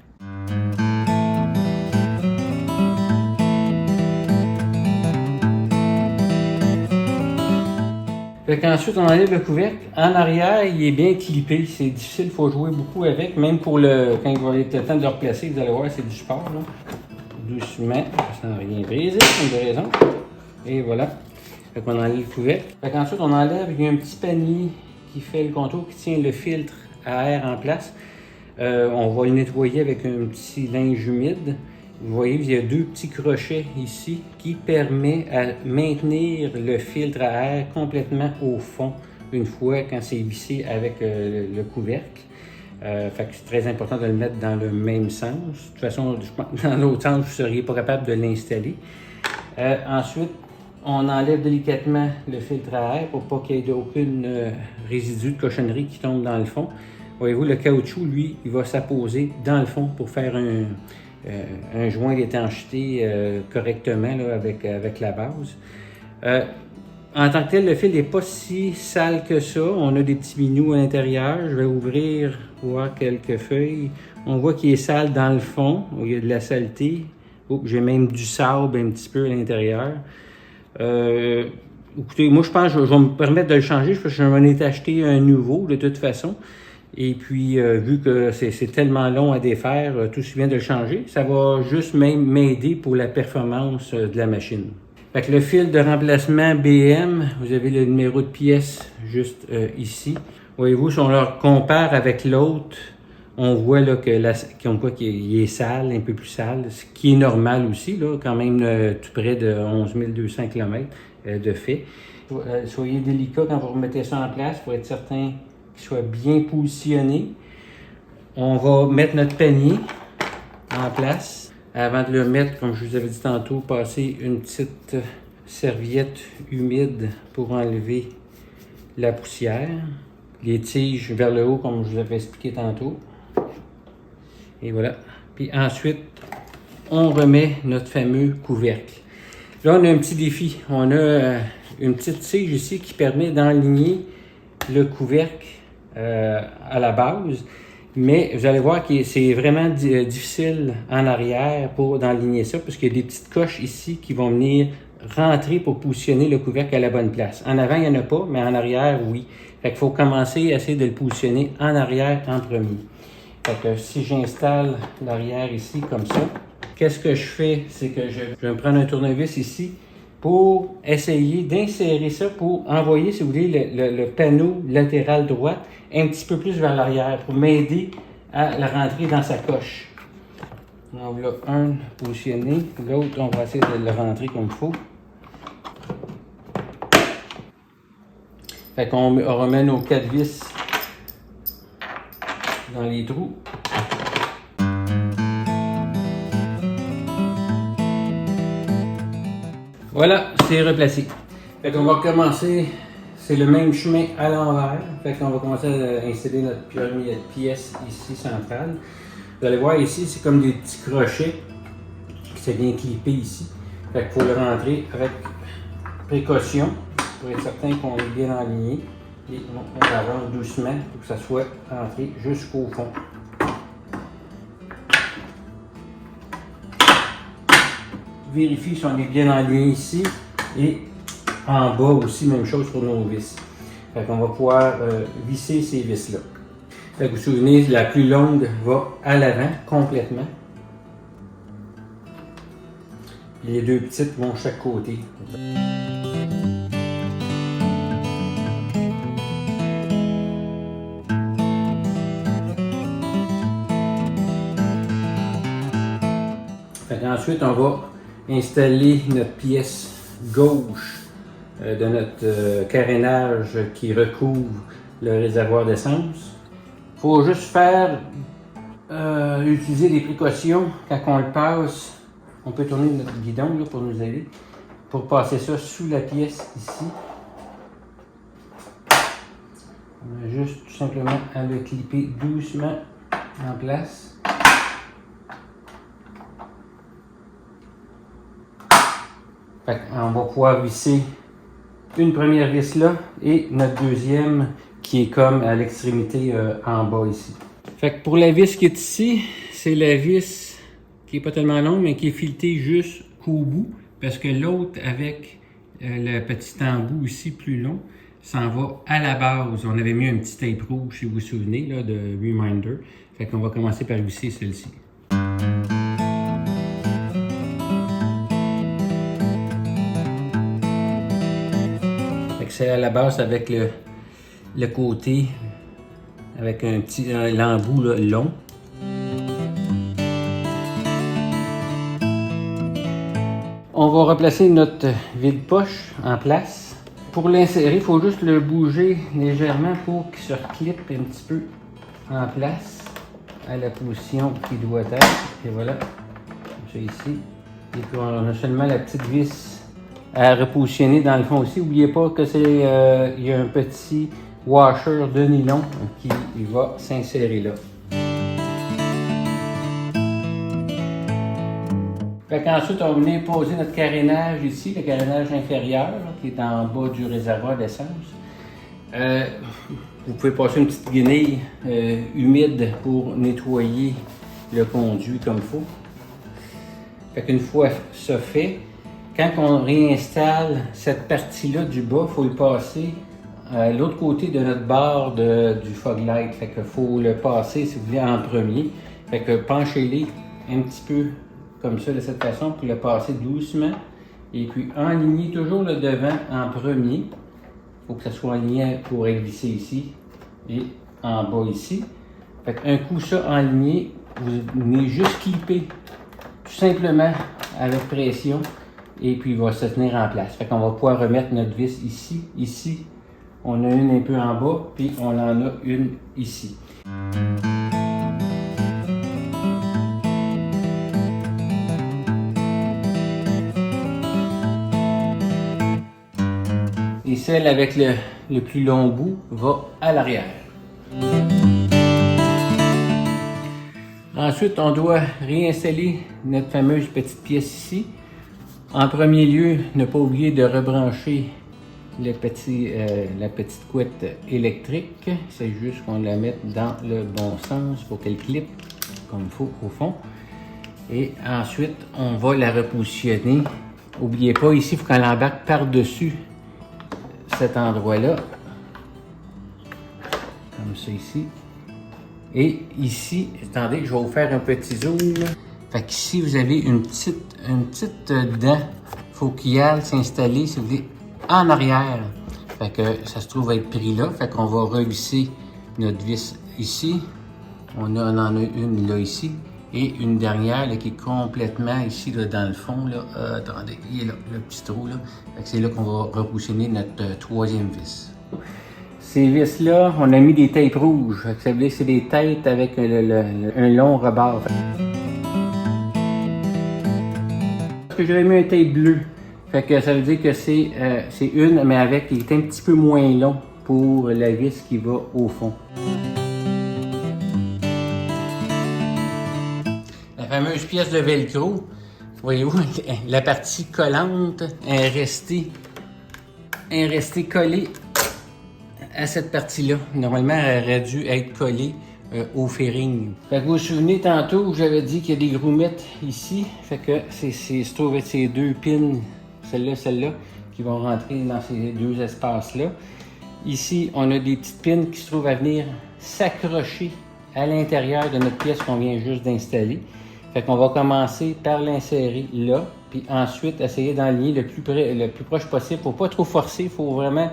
Ensuite, on enlève le couvercle. En arrière, il est bien clippé. C'est difficile, il faut jouer beaucoup avec. Même pour quand il va être le temps de le replacer, vous allez voir, c'est du sport. Là. Doucement, sans rien briser, comme de raison. Et voilà. Fait qu'on enlève le couvercle. Fait qu'ensuite, on enlève, il y a un petit panier qui fait le contour, qui tient le filtre à air en place. On va le nettoyer avec un petit linge humide. Vous voyez, il y a deux petits crochets ici qui permettent à maintenir le filtre à air complètement au fond une fois quand c'est vissé avec le couvercle. Fait que c'est très important de le mettre dans le même sens. De toute façon, je pense que dans l'autre sens, vous ne seriez pas capable de l'installer. Ensuite, on enlève délicatement le filtre à air pour pas qu'il y ait aucune résidu de cochonnerie qui tombe dans le fond. Voyez-vous, le caoutchouc, lui, il va s'apposer dans le fond pour faire un joint d'étanchéité correctement là, avec la base. En tant que tel, le fil n'est pas si sale que ça. On a des petits minous à l'intérieur. Je vais ouvrir, voir quelques feuilles. On voit qu'il est sale dans le fond. Il y a de la saleté. Oh, j'ai même du sable un petit peu à l'intérieur. Écoutez, moi je pense que je vais me permettre de le changer parce que je m'en ai acheté un nouveau de toute façon. Et puis, vu que c'est tellement long à défaire, tout se vient de le changer, ça va juste même m'aider pour la performance de la machine. Fait que le fil de remplacement BM, vous avez le numéro de pièce juste ici. Voyez-vous, si on le compare avec l'autre, on voit là qu'il est sale, un peu plus sale, ce qui est normal aussi, là, quand même tout près de 11 200 km de fait. Soyez délicat quand vous remettez ça en place pour être certain qu'il soit bien positionné. On va mettre notre panier en place. Avant de le mettre, comme je vous avais dit tantôt, passer une petite serviette humide pour enlever la poussière. Les tiges vers le haut, comme je vous avais expliqué tantôt. Et voilà. Puis ensuite, on remet notre fameux couvercle. Là, on a un petit défi. On a une petite tige ici qui permet d'enligner le couvercle à la base. Mais vous allez voir que c'est vraiment difficile en arrière d'enligner ça, parce qu'il y a des petites coches ici qui vont venir rentrer pour positionner le couvercle à la bonne place. En avant, il n'y en a pas, mais en arrière, oui. Fait qu'il faut commencer à essayer de le positionner en arrière en premier. Fait que si j'installe l'arrière ici comme ça, qu'est-ce que je fais? C'est que je vais me prendre un tournevis ici pour essayer d'insérer ça pour envoyer, si vous voulez, le panneau latéral droit un petit peu plus vers l'arrière pour m'aider à la rentrer dans sa coche. Donc là, un positionné, l'autre, on va essayer de le rentrer comme il faut. Fait qu'on remet nos 4 vis dans les trous. Voilà, c'est replacé. Fait qu'on va commencer, c'est le même chemin à l'envers. Fait qu'on va commencer à installer notre première pièce ici centrale. Vous allez voir ici, c'est comme des petits crochets qui se viennent clipper ici. Fait qu'il faut le rentrer avec précaution pour être certain qu'on est bien aligné. Et on avance doucement pour que ça soit rentré jusqu'au fond. Vérifie si on est bien aligné ici et en bas aussi, même chose pour nos vis. Fait qu'on va pouvoir visser ces vis-là. Fait que vous vous souvenez, la plus longue va à l'avant complètement. Les deux petites vont chaque côté. Ensuite, on va installer notre pièce gauche de notre carénage qui recouvre le réservoir d'essence. Il faut juste utiliser des précautions quand on le passe. On peut tourner notre guidon là, pour nous aider. Pour passer ça sous la pièce ici. On a juste tout simplement à le clipper doucement en place. On va pouvoir visser une première vis là et notre deuxième qui est comme à l'extrémité en bas ici. Fait que pour la vis qui est ici, c'est la vis qui est pas tellement longue mais qui est filetée jusqu'au bout parce que l'autre avec le petit embout ici plus long s'en va à la base. On avait mis un petit tape rouge si vous vous souvenez là, de Reminder. Fait qu'on va commencer par visser celle-ci. C'est à la base avec le côté, avec un petit l'embout long. On va replacer notre vide-poche en place. Pour l'insérer, il faut juste le bouger légèrement pour qu'il se reclippe un petit peu en place à la position qui doit être. Et voilà, comme ça ici. Et puis on a seulement la petite vis à repositionner dans le fond aussi. N'oubliez pas que c'est il y a un petit washer de nylon qui va s'insérer là. Fait qu'ensuite, on va venir poser notre carénage ici, le carénage inférieur qui est en bas du réservoir d'essence. Vous pouvez passer une petite guenille humide pour nettoyer le conduit comme il faut. Fait qu'une fois ça fait, quand on réinstalle cette partie-là du bas, il faut le passer à l'autre côté de notre barre du fog light. Fait qu'il faut le passer, si vous voulez, en premier. Fait que penchez-les un petit peu comme ça, de cette façon, pour le passer doucement. Et puis enligner toujours le devant en premier. Il faut que ça soit aligné pour être glissé ici et en bas ici. Fait qu'un coup ça enligné, vous venez juste clipper tout simplement avec pression. Et puis il va se tenir en place. Fait qu'on va pouvoir remettre notre vis ici. Ici, on a une un peu en bas, puis on en a une ici. Et celle avec le plus long bout va à l'arrière. Ensuite, on doit réinstaller notre fameuse petite pièce ici. En premier lieu, ne pas oublier de rebrancher la petite couette électrique. C'est juste qu'on la mette dans le bon sens pour qu'elle clippe comme il faut au fond. Et ensuite, on va la repositionner. N'oubliez pas, ici, il faut qu'on l'embarque par-dessus cet endroit-là. Comme ça ici. Et ici, attendez, je vais vous faire un petit zoom. Fait qu'ici, vous avez une petite dent. Il faut qu'il aille s'installer, si vous voulez, en arrière. Fait que ça se trouve être pris là. Fait qu'on va revisser notre vis ici. On en a une là ici. Et une dernière là, qui est complètement ici là, dans le fond. Là. Attendez, il est là, le petit trou là. Fait que c'est là qu'on va repositionner notre troisième vis. Ces vis-là, on a mis des tapes rouges. Fait que ça veut dire que c'est des têtes avec un long rebord. Parce que j'avais mis un tape bleu. Fait que ça veut dire que c'est une, mais avec, il est un petit peu moins long pour la vis qui va au fond. La fameuse pièce de velcro, voyez-vous, la partie collante est restée collée à cette partie-là. Normalement, elle aurait dû être collée au fairing. Fait que vous vous souvenez tantôt où j'avais dit qu'il y a des groumettes ici. Fait que se trouve être ces deux pins, celle-là, qui vont rentrer dans ces deux espaces-là. Ici, on a des petites pins qui se trouvent à venir s'accrocher à l'intérieur de notre pièce qu'on vient juste d'installer. Fait qu'on va commencer par l'insérer là, puis ensuite essayer d'enligner le plus proche possible. Faut pas trop forcer, faut vraiment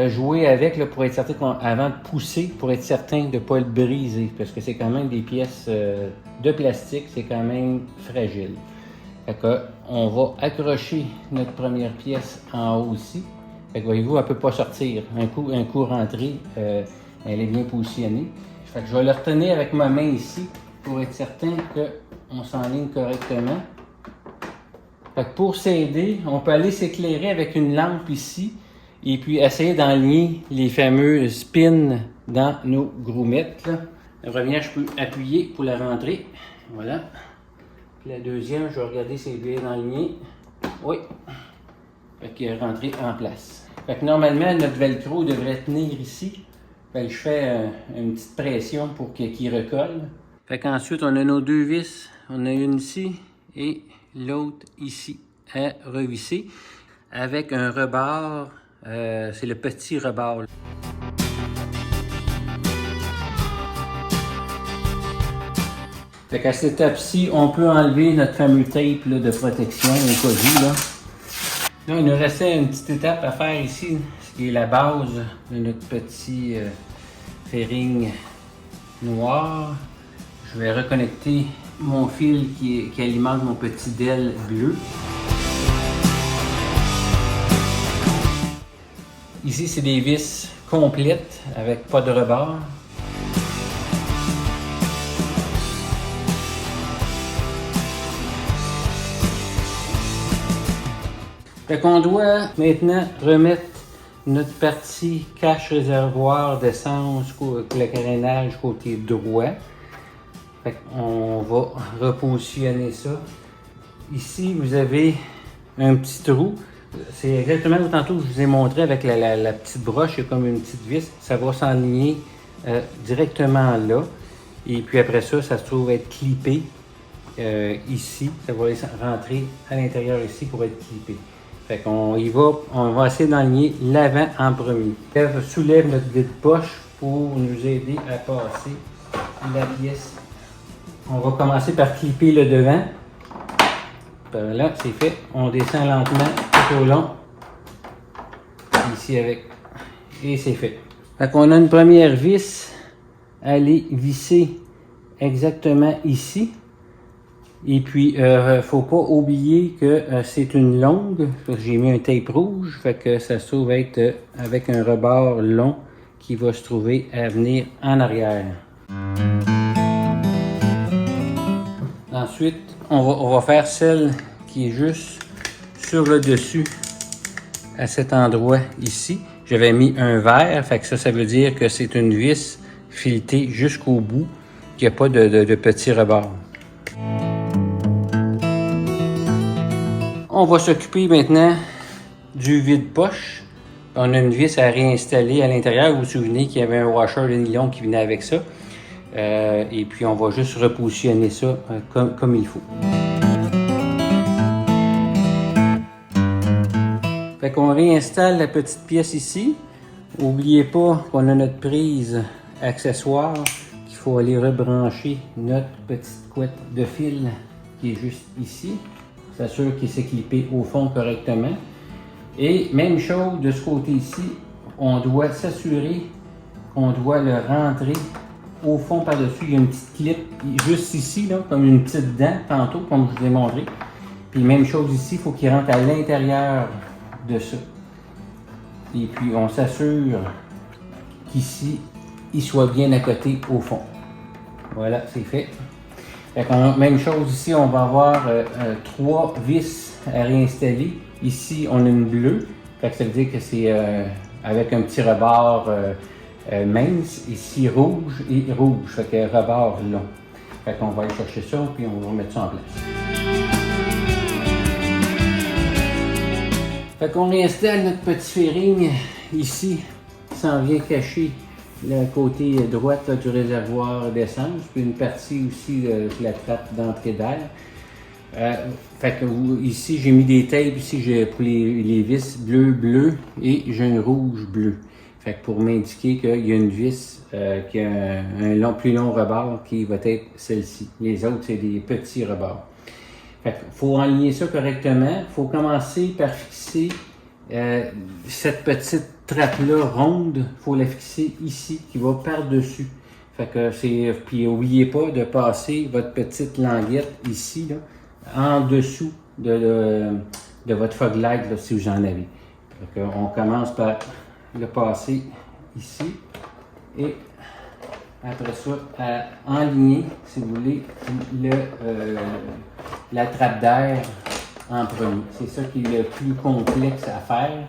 jouer avec là, pour être certain avant de pousser, pour être certain de ne pas le briser, parce que c'est quand même des pièces de plastique, c'est quand même fragile. Fait que, on va accrocher notre première pièce en haut ici. Fait que voyez-vous, elle ne peut pas sortir. Un coup rentré, elle est bien positionnée. Fait que je vais le retenir avec ma main ici pour être certain qu'on s'enligne correctement. Fait que pour s'aider, on peut aller s'éclairer avec une lampe ici et puis essayer d'enligner les fameuses pins dans nos groumettes. Là. La première, je peux appuyer pour la rentrer. Voilà. Puis la deuxième, je vais regarder si elle est bien enlignée. Oui. Fait qu'elle est rentrée en place. Fait que normalement, notre velcro devrait tenir ici. Fait que je fais une petite pression pour qu'il recolle. Fait qu'ensuite, on a nos deux vis. On a une ici et l'autre ici à revisser avec un rebord. C'est le petit rebord. Fait qu'à cette étape-ci, on peut enlever notre fameux tape là, de protection au cas où. Là, il nous restait une petite étape à faire ici, ce qui est la base de notre petit fairing noir. Je vais reconnecter mon fil qui alimente mon petit DEL bleu. Ici, c'est des vis complètes avec pas de rebord. Fait qu'on doit maintenant remettre notre partie cache réservoir d'essence, le carénage côté droit. Fait qu'on va repositionner ça. Ici, vous avez un petit trou. C'est exactement comme tantôt que je vous ai montré avec la petite broche, il y a comme une petite vis. Ça va s'enligner directement là. Et puis après ça, ça se trouve être clippé ici. Ça va rentrer à l'intérieur ici pour être clippé. Fait qu'on y va, on va essayer d'enligner l'avant en premier. Soulève notre vide-poche pour nous aider à passer la pièce. On va commencer par clipper le devant. Là, c'est fait. On descend lentement tout au long. Ici avec. Et c'est fait. Fait qu'on a une première vis à aller visser exactement ici. Et puis, faut pas oublier que c'est une longue. J'ai mis un tape rouge, fait que ça se trouve être avec un rebord long qui va se trouver à venir en arrière. Ensuite, on va faire celle qui est juste sur le dessus, à cet endroit ici. J'avais mis un vert, fait que ça veut dire que c'est une vis filetée jusqu'au bout, qu'il n'y a pas de petits rebords. On va s'occuper maintenant du vide-poche. On a une vis à réinstaller à l'intérieur. Vous vous souvenez qu'il y avait un washer de nylon qui venait avec ça. Et puis on va juste repositionner ça comme il faut. Fait qu'on réinstalle la petite pièce ici. N'oubliez pas qu'on a notre prise accessoire, qu'il faut aller rebrancher notre petite couette de fil qui est juste ici. S'assure qu'il s'est clippé au fond correctement. Et même chose de ce côté ici, on doit s'assurer qu'on doit le rentrer au fond par-dessus. Il y a une petite clip juste ici, là, comme une petite dent tantôt, comme je vous ai montré. Puis même chose ici, il faut qu'il rentre à l'intérieur de ça. Et puis on s'assure qu'ici, il soit bien à côté au fond. Voilà, c'est fait. Même chose ici, on va avoir 3 vis à réinstaller. Ici, on a une bleue. Fait que ça veut dire que c'est avec un petit rebord mince. Ici, rouge et rouge. Fait que rebord long. Fait qu'on va aller chercher ça puis on va mettre ça en place. Fait qu'on réinstalle notre petit fairing ici. Qui s'en vient cacher le côté droit là, du réservoir d'essence, puis une partie aussi de la trappe d'entrée d'air. Fait que ici, j'ai mis des tapes ici pour les vis bleu et j'ai un rouge bleu. Fait que pour m'indiquer qu'il y a une vis qui a un plus long rebord qui va être celle-ci. Les autres, c'est des petits rebords. Fait qu'il faut aligner ça correctement. Il faut commencer par fixer cette petite trappe-là ronde, il faut la fixer ici, qui va par-dessus. Fait que c'est. Puis n'oubliez pas de passer votre petite languette ici, là, en dessous de votre fog light, là, si vous en avez. Fait que on commence par le passer ici et après ça, à enligner, si vous voulez, la trappe d'air en premier. C'est ça qui est le plus complexe à faire.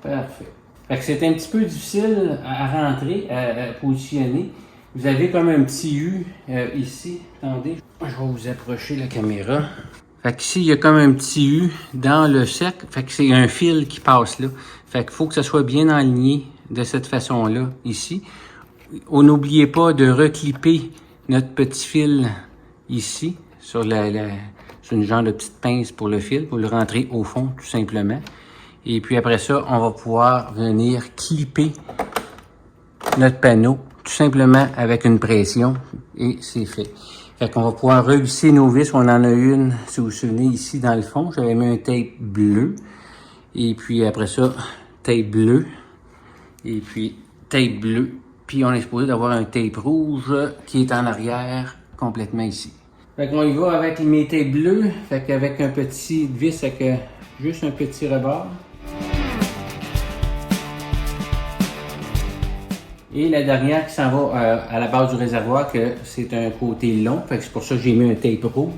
Parfait. Fait que c'est un petit peu difficile à rentrer, à positionner. Vous avez comme un petit U ici. Attendez, je vais vous approcher la caméra. Fait qu'ici, il y a comme un petit U dans le cercle. Fait que c'est un fil qui passe là. Fait qu'il faut que ça soit bien aligné de cette façon-là, ici. N'oubliez pas de reclipper notre petit fil ici, sur une genre de petite pince pour le fil, pour le rentrer au fond, tout simplement. Et puis après ça, on va pouvoir venir clipper notre panneau, tout simplement avec une pression, et c'est fait. Fait qu'on va pouvoir revisser nos vis. On en a une, si vous vous souvenez, ici dans le fond. J'avais mis un tape bleu. Et puis après ça, tape bleu. Et puis tape bleu. Puis on est supposé d'avoir un tape rouge qui est en arrière, complètement ici. Fait qu'on y va avec mes tapes bleues. Fait qu'avec un petit vis, avec juste un petit rebord. Et la dernière qui s'en va à la base du réservoir, que c'est un côté long. Fait que c'est pour ça que j'ai mis un tape rouge.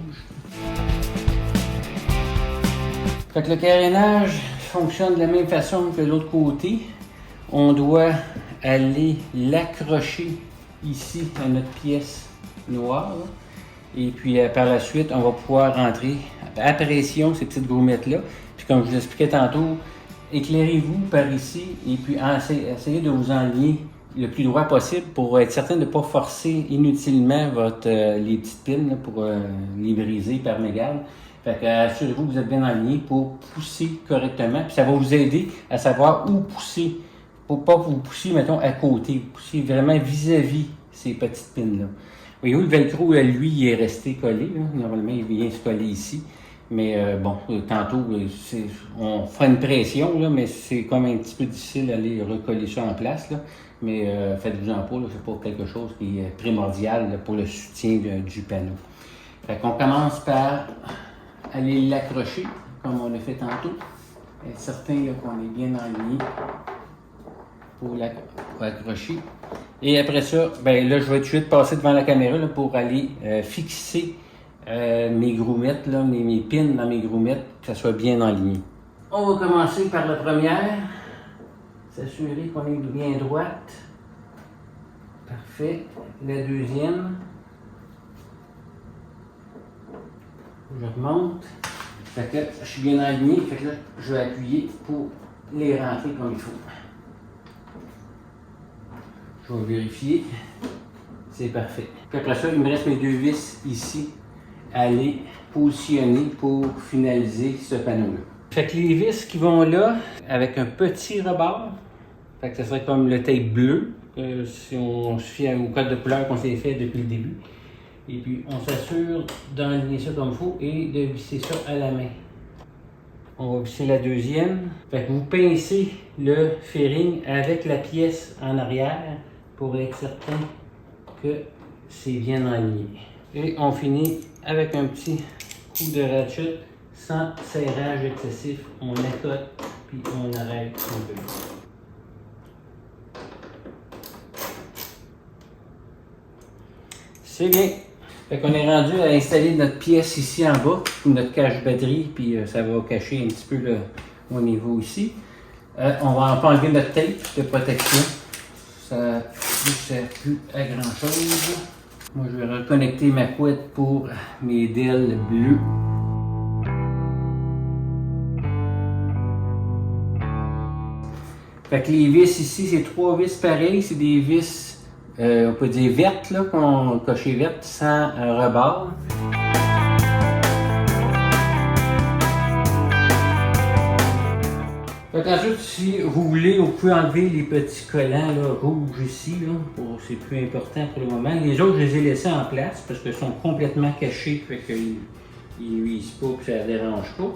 Fait que le carénage fonctionne de la même façon que l'autre côté. On doit aller l'accrocher ici à notre pièce noire. Et puis par la suite, on va pouvoir rentrer à pression ces petites gommettes-là. Puis comme je vous l'expliquais tantôt, éclairez-vous par ici et puis essayez de vous enligner le plus droit possible pour être certain de ne pas forcer inutilement les petites pins là, pour les briser par mégarde. Fait que assurez-vous que vous êtes bien aligné pour pousser correctement. Puis ça va vous aider à savoir où pousser. Pour pas que vous poussiez, mettons, à côté. Vous poussiez vraiment vis-à-vis ces petites pins-là. Voyez-vous, le velcro, lui, il est resté collé. Là. Normalement, il vient se coller ici. Mais bon, tantôt, on fera une pression, là, mais c'est comme un petit peu difficile d'aller recoller ça en place. Là. Mais faites-vous-en pas, c'est pas quelque chose qui est primordial là, pour le soutien du panneau. Fait qu'on commence par aller l'accrocher, comme on l'a fait tantôt. Être certain qu'on est bien aligné pour l'accrocher. Et après ça, ben là, je vais tout de suite passer devant la caméra là, pour aller fixer mes grommettes, là, mes pins dans mes grommettes, que ça soit bien aligné. On va commencer par la première. S'assurer qu'on est bien droite. Parfait. La deuxième. Je remonte. Fait que je suis bien aligné. Fait que là, je vais appuyer pour les rentrer comme il faut. Je vais vérifier. C'est parfait. Puis après ça, il me reste mes deux vis ici à aller positionner pour finaliser ce panneau-là. Fait que les vis qui vont là, avec un petit rebord, fait que ça serait comme le tape bleu, si on se fie au code de couleur qu'on s'est fait depuis le début. Et puis on s'assure d'enligner ça comme il faut et de visser ça à la main. On va visser la deuxième. Fait que vous pincez le fairing avec la pièce en arrière pour être certain que c'est bien aligné. Et on finit avec un petit coup de ratchet sans serrage excessif. On accote puis on arrête un peu. C'est bien. Fait qu'on est rendu à installer notre pièce ici en bas, notre cache batterie, puis ça va cacher un petit peu au niveau ici. On va enlever notre tape de protection. Ça ne sert plus à grand chose. Moi, je vais reconnecter ma couette pour mes DEL bleus. Fait que les vis ici, c'est 3 vis pareilles. C'est des vis, on peut dire vertes, là, qu'on coché vertes, sans rebord. Fait qu'ensuite, si vous voulez, vous pouvez enlever les petits collants là, rouges ici. C'est plus important pour le moment. Les autres, je les ai laissés en place parce qu'ils sont complètement cachés. Fait qu'ils ne nuisent pas et ça ne dérange pas.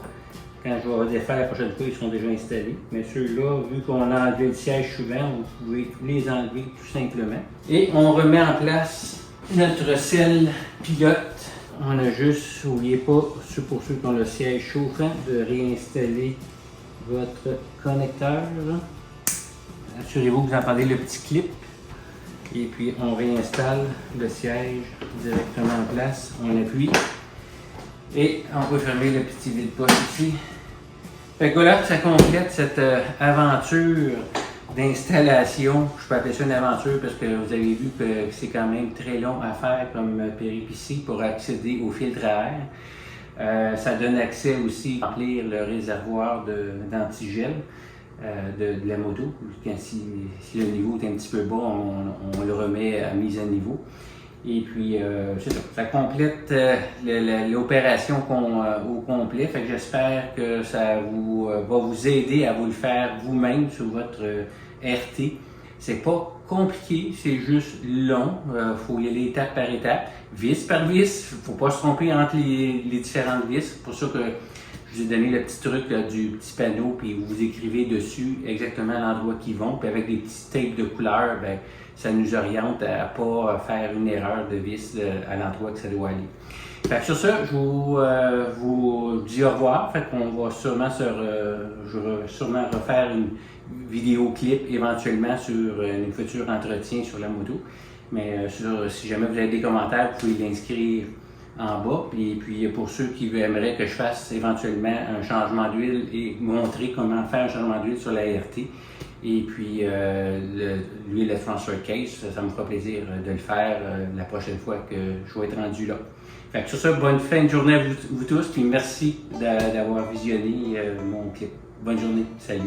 Quand je vais défaire la prochaine fois, ils sont déjà installés. Mais ceux-là, vu qu'on a enlevé le siège souvent, vous pouvez les enlever tout simplement. Et on remet en place notre selle pilote. On a juste, n'oubliez pas, pour ceux qui ont le siège chauffant, de réinstaller votre connecteur. Assurez-vous que vous entendez le petit clip. Et puis on réinstalle le siège directement en place. On appuie. Et on peut fermer le petit vide-poche ici. Fait que voilà, ça complète cette aventure d'installation. Je peux appeler ça une aventure parce que vous avez vu que c'est quand même très long à faire comme péripétie pour accéder au filtre à air. Ça donne accès aussi à remplir le réservoir d'antigel de la moto. Si le niveau est un petit peu bas, on le remet à mise à niveau. Et puis, c'est ça. Ça complète l'opération au complet. Fait que j'espère que ça va vous aider à vous le faire vous-même sur votre RT. C'est pas compliqué, c'est juste long. Faut y aller étape par étape, vis par vis. Faut pas se tromper entre les différentes vis. C'est pour ça que je vous ai donné le petit truc là, du petit panneau, puis vous écrivez dessus exactement l'endroit qu'ils vont. Puis avec des petits tapes de couleur, ben, ça nous oriente à ne pas faire une erreur de vis à l'endroit que ça doit aller. Fait que sur ça, je vous dis au revoir. Fait qu'on va sûrement je vais sûrement refaire une vidéo clip éventuellement sur un futur entretien sur la moto. Mais si jamais vous avez des commentaires, vous pouvez l'inscrire en bas. Et puis pour ceux qui aimeraient que je fasse éventuellement un changement d'huile et montrer comment faire un changement d'huile sur la RT. Et puis l'huile de transfer case, ça me fera plaisir de le faire la prochaine fois que je vais être rendu là. Fait que sur ça, bonne fin de journée à vous tous, puis merci d'avoir visionné mon clip. Bonne journée, salut!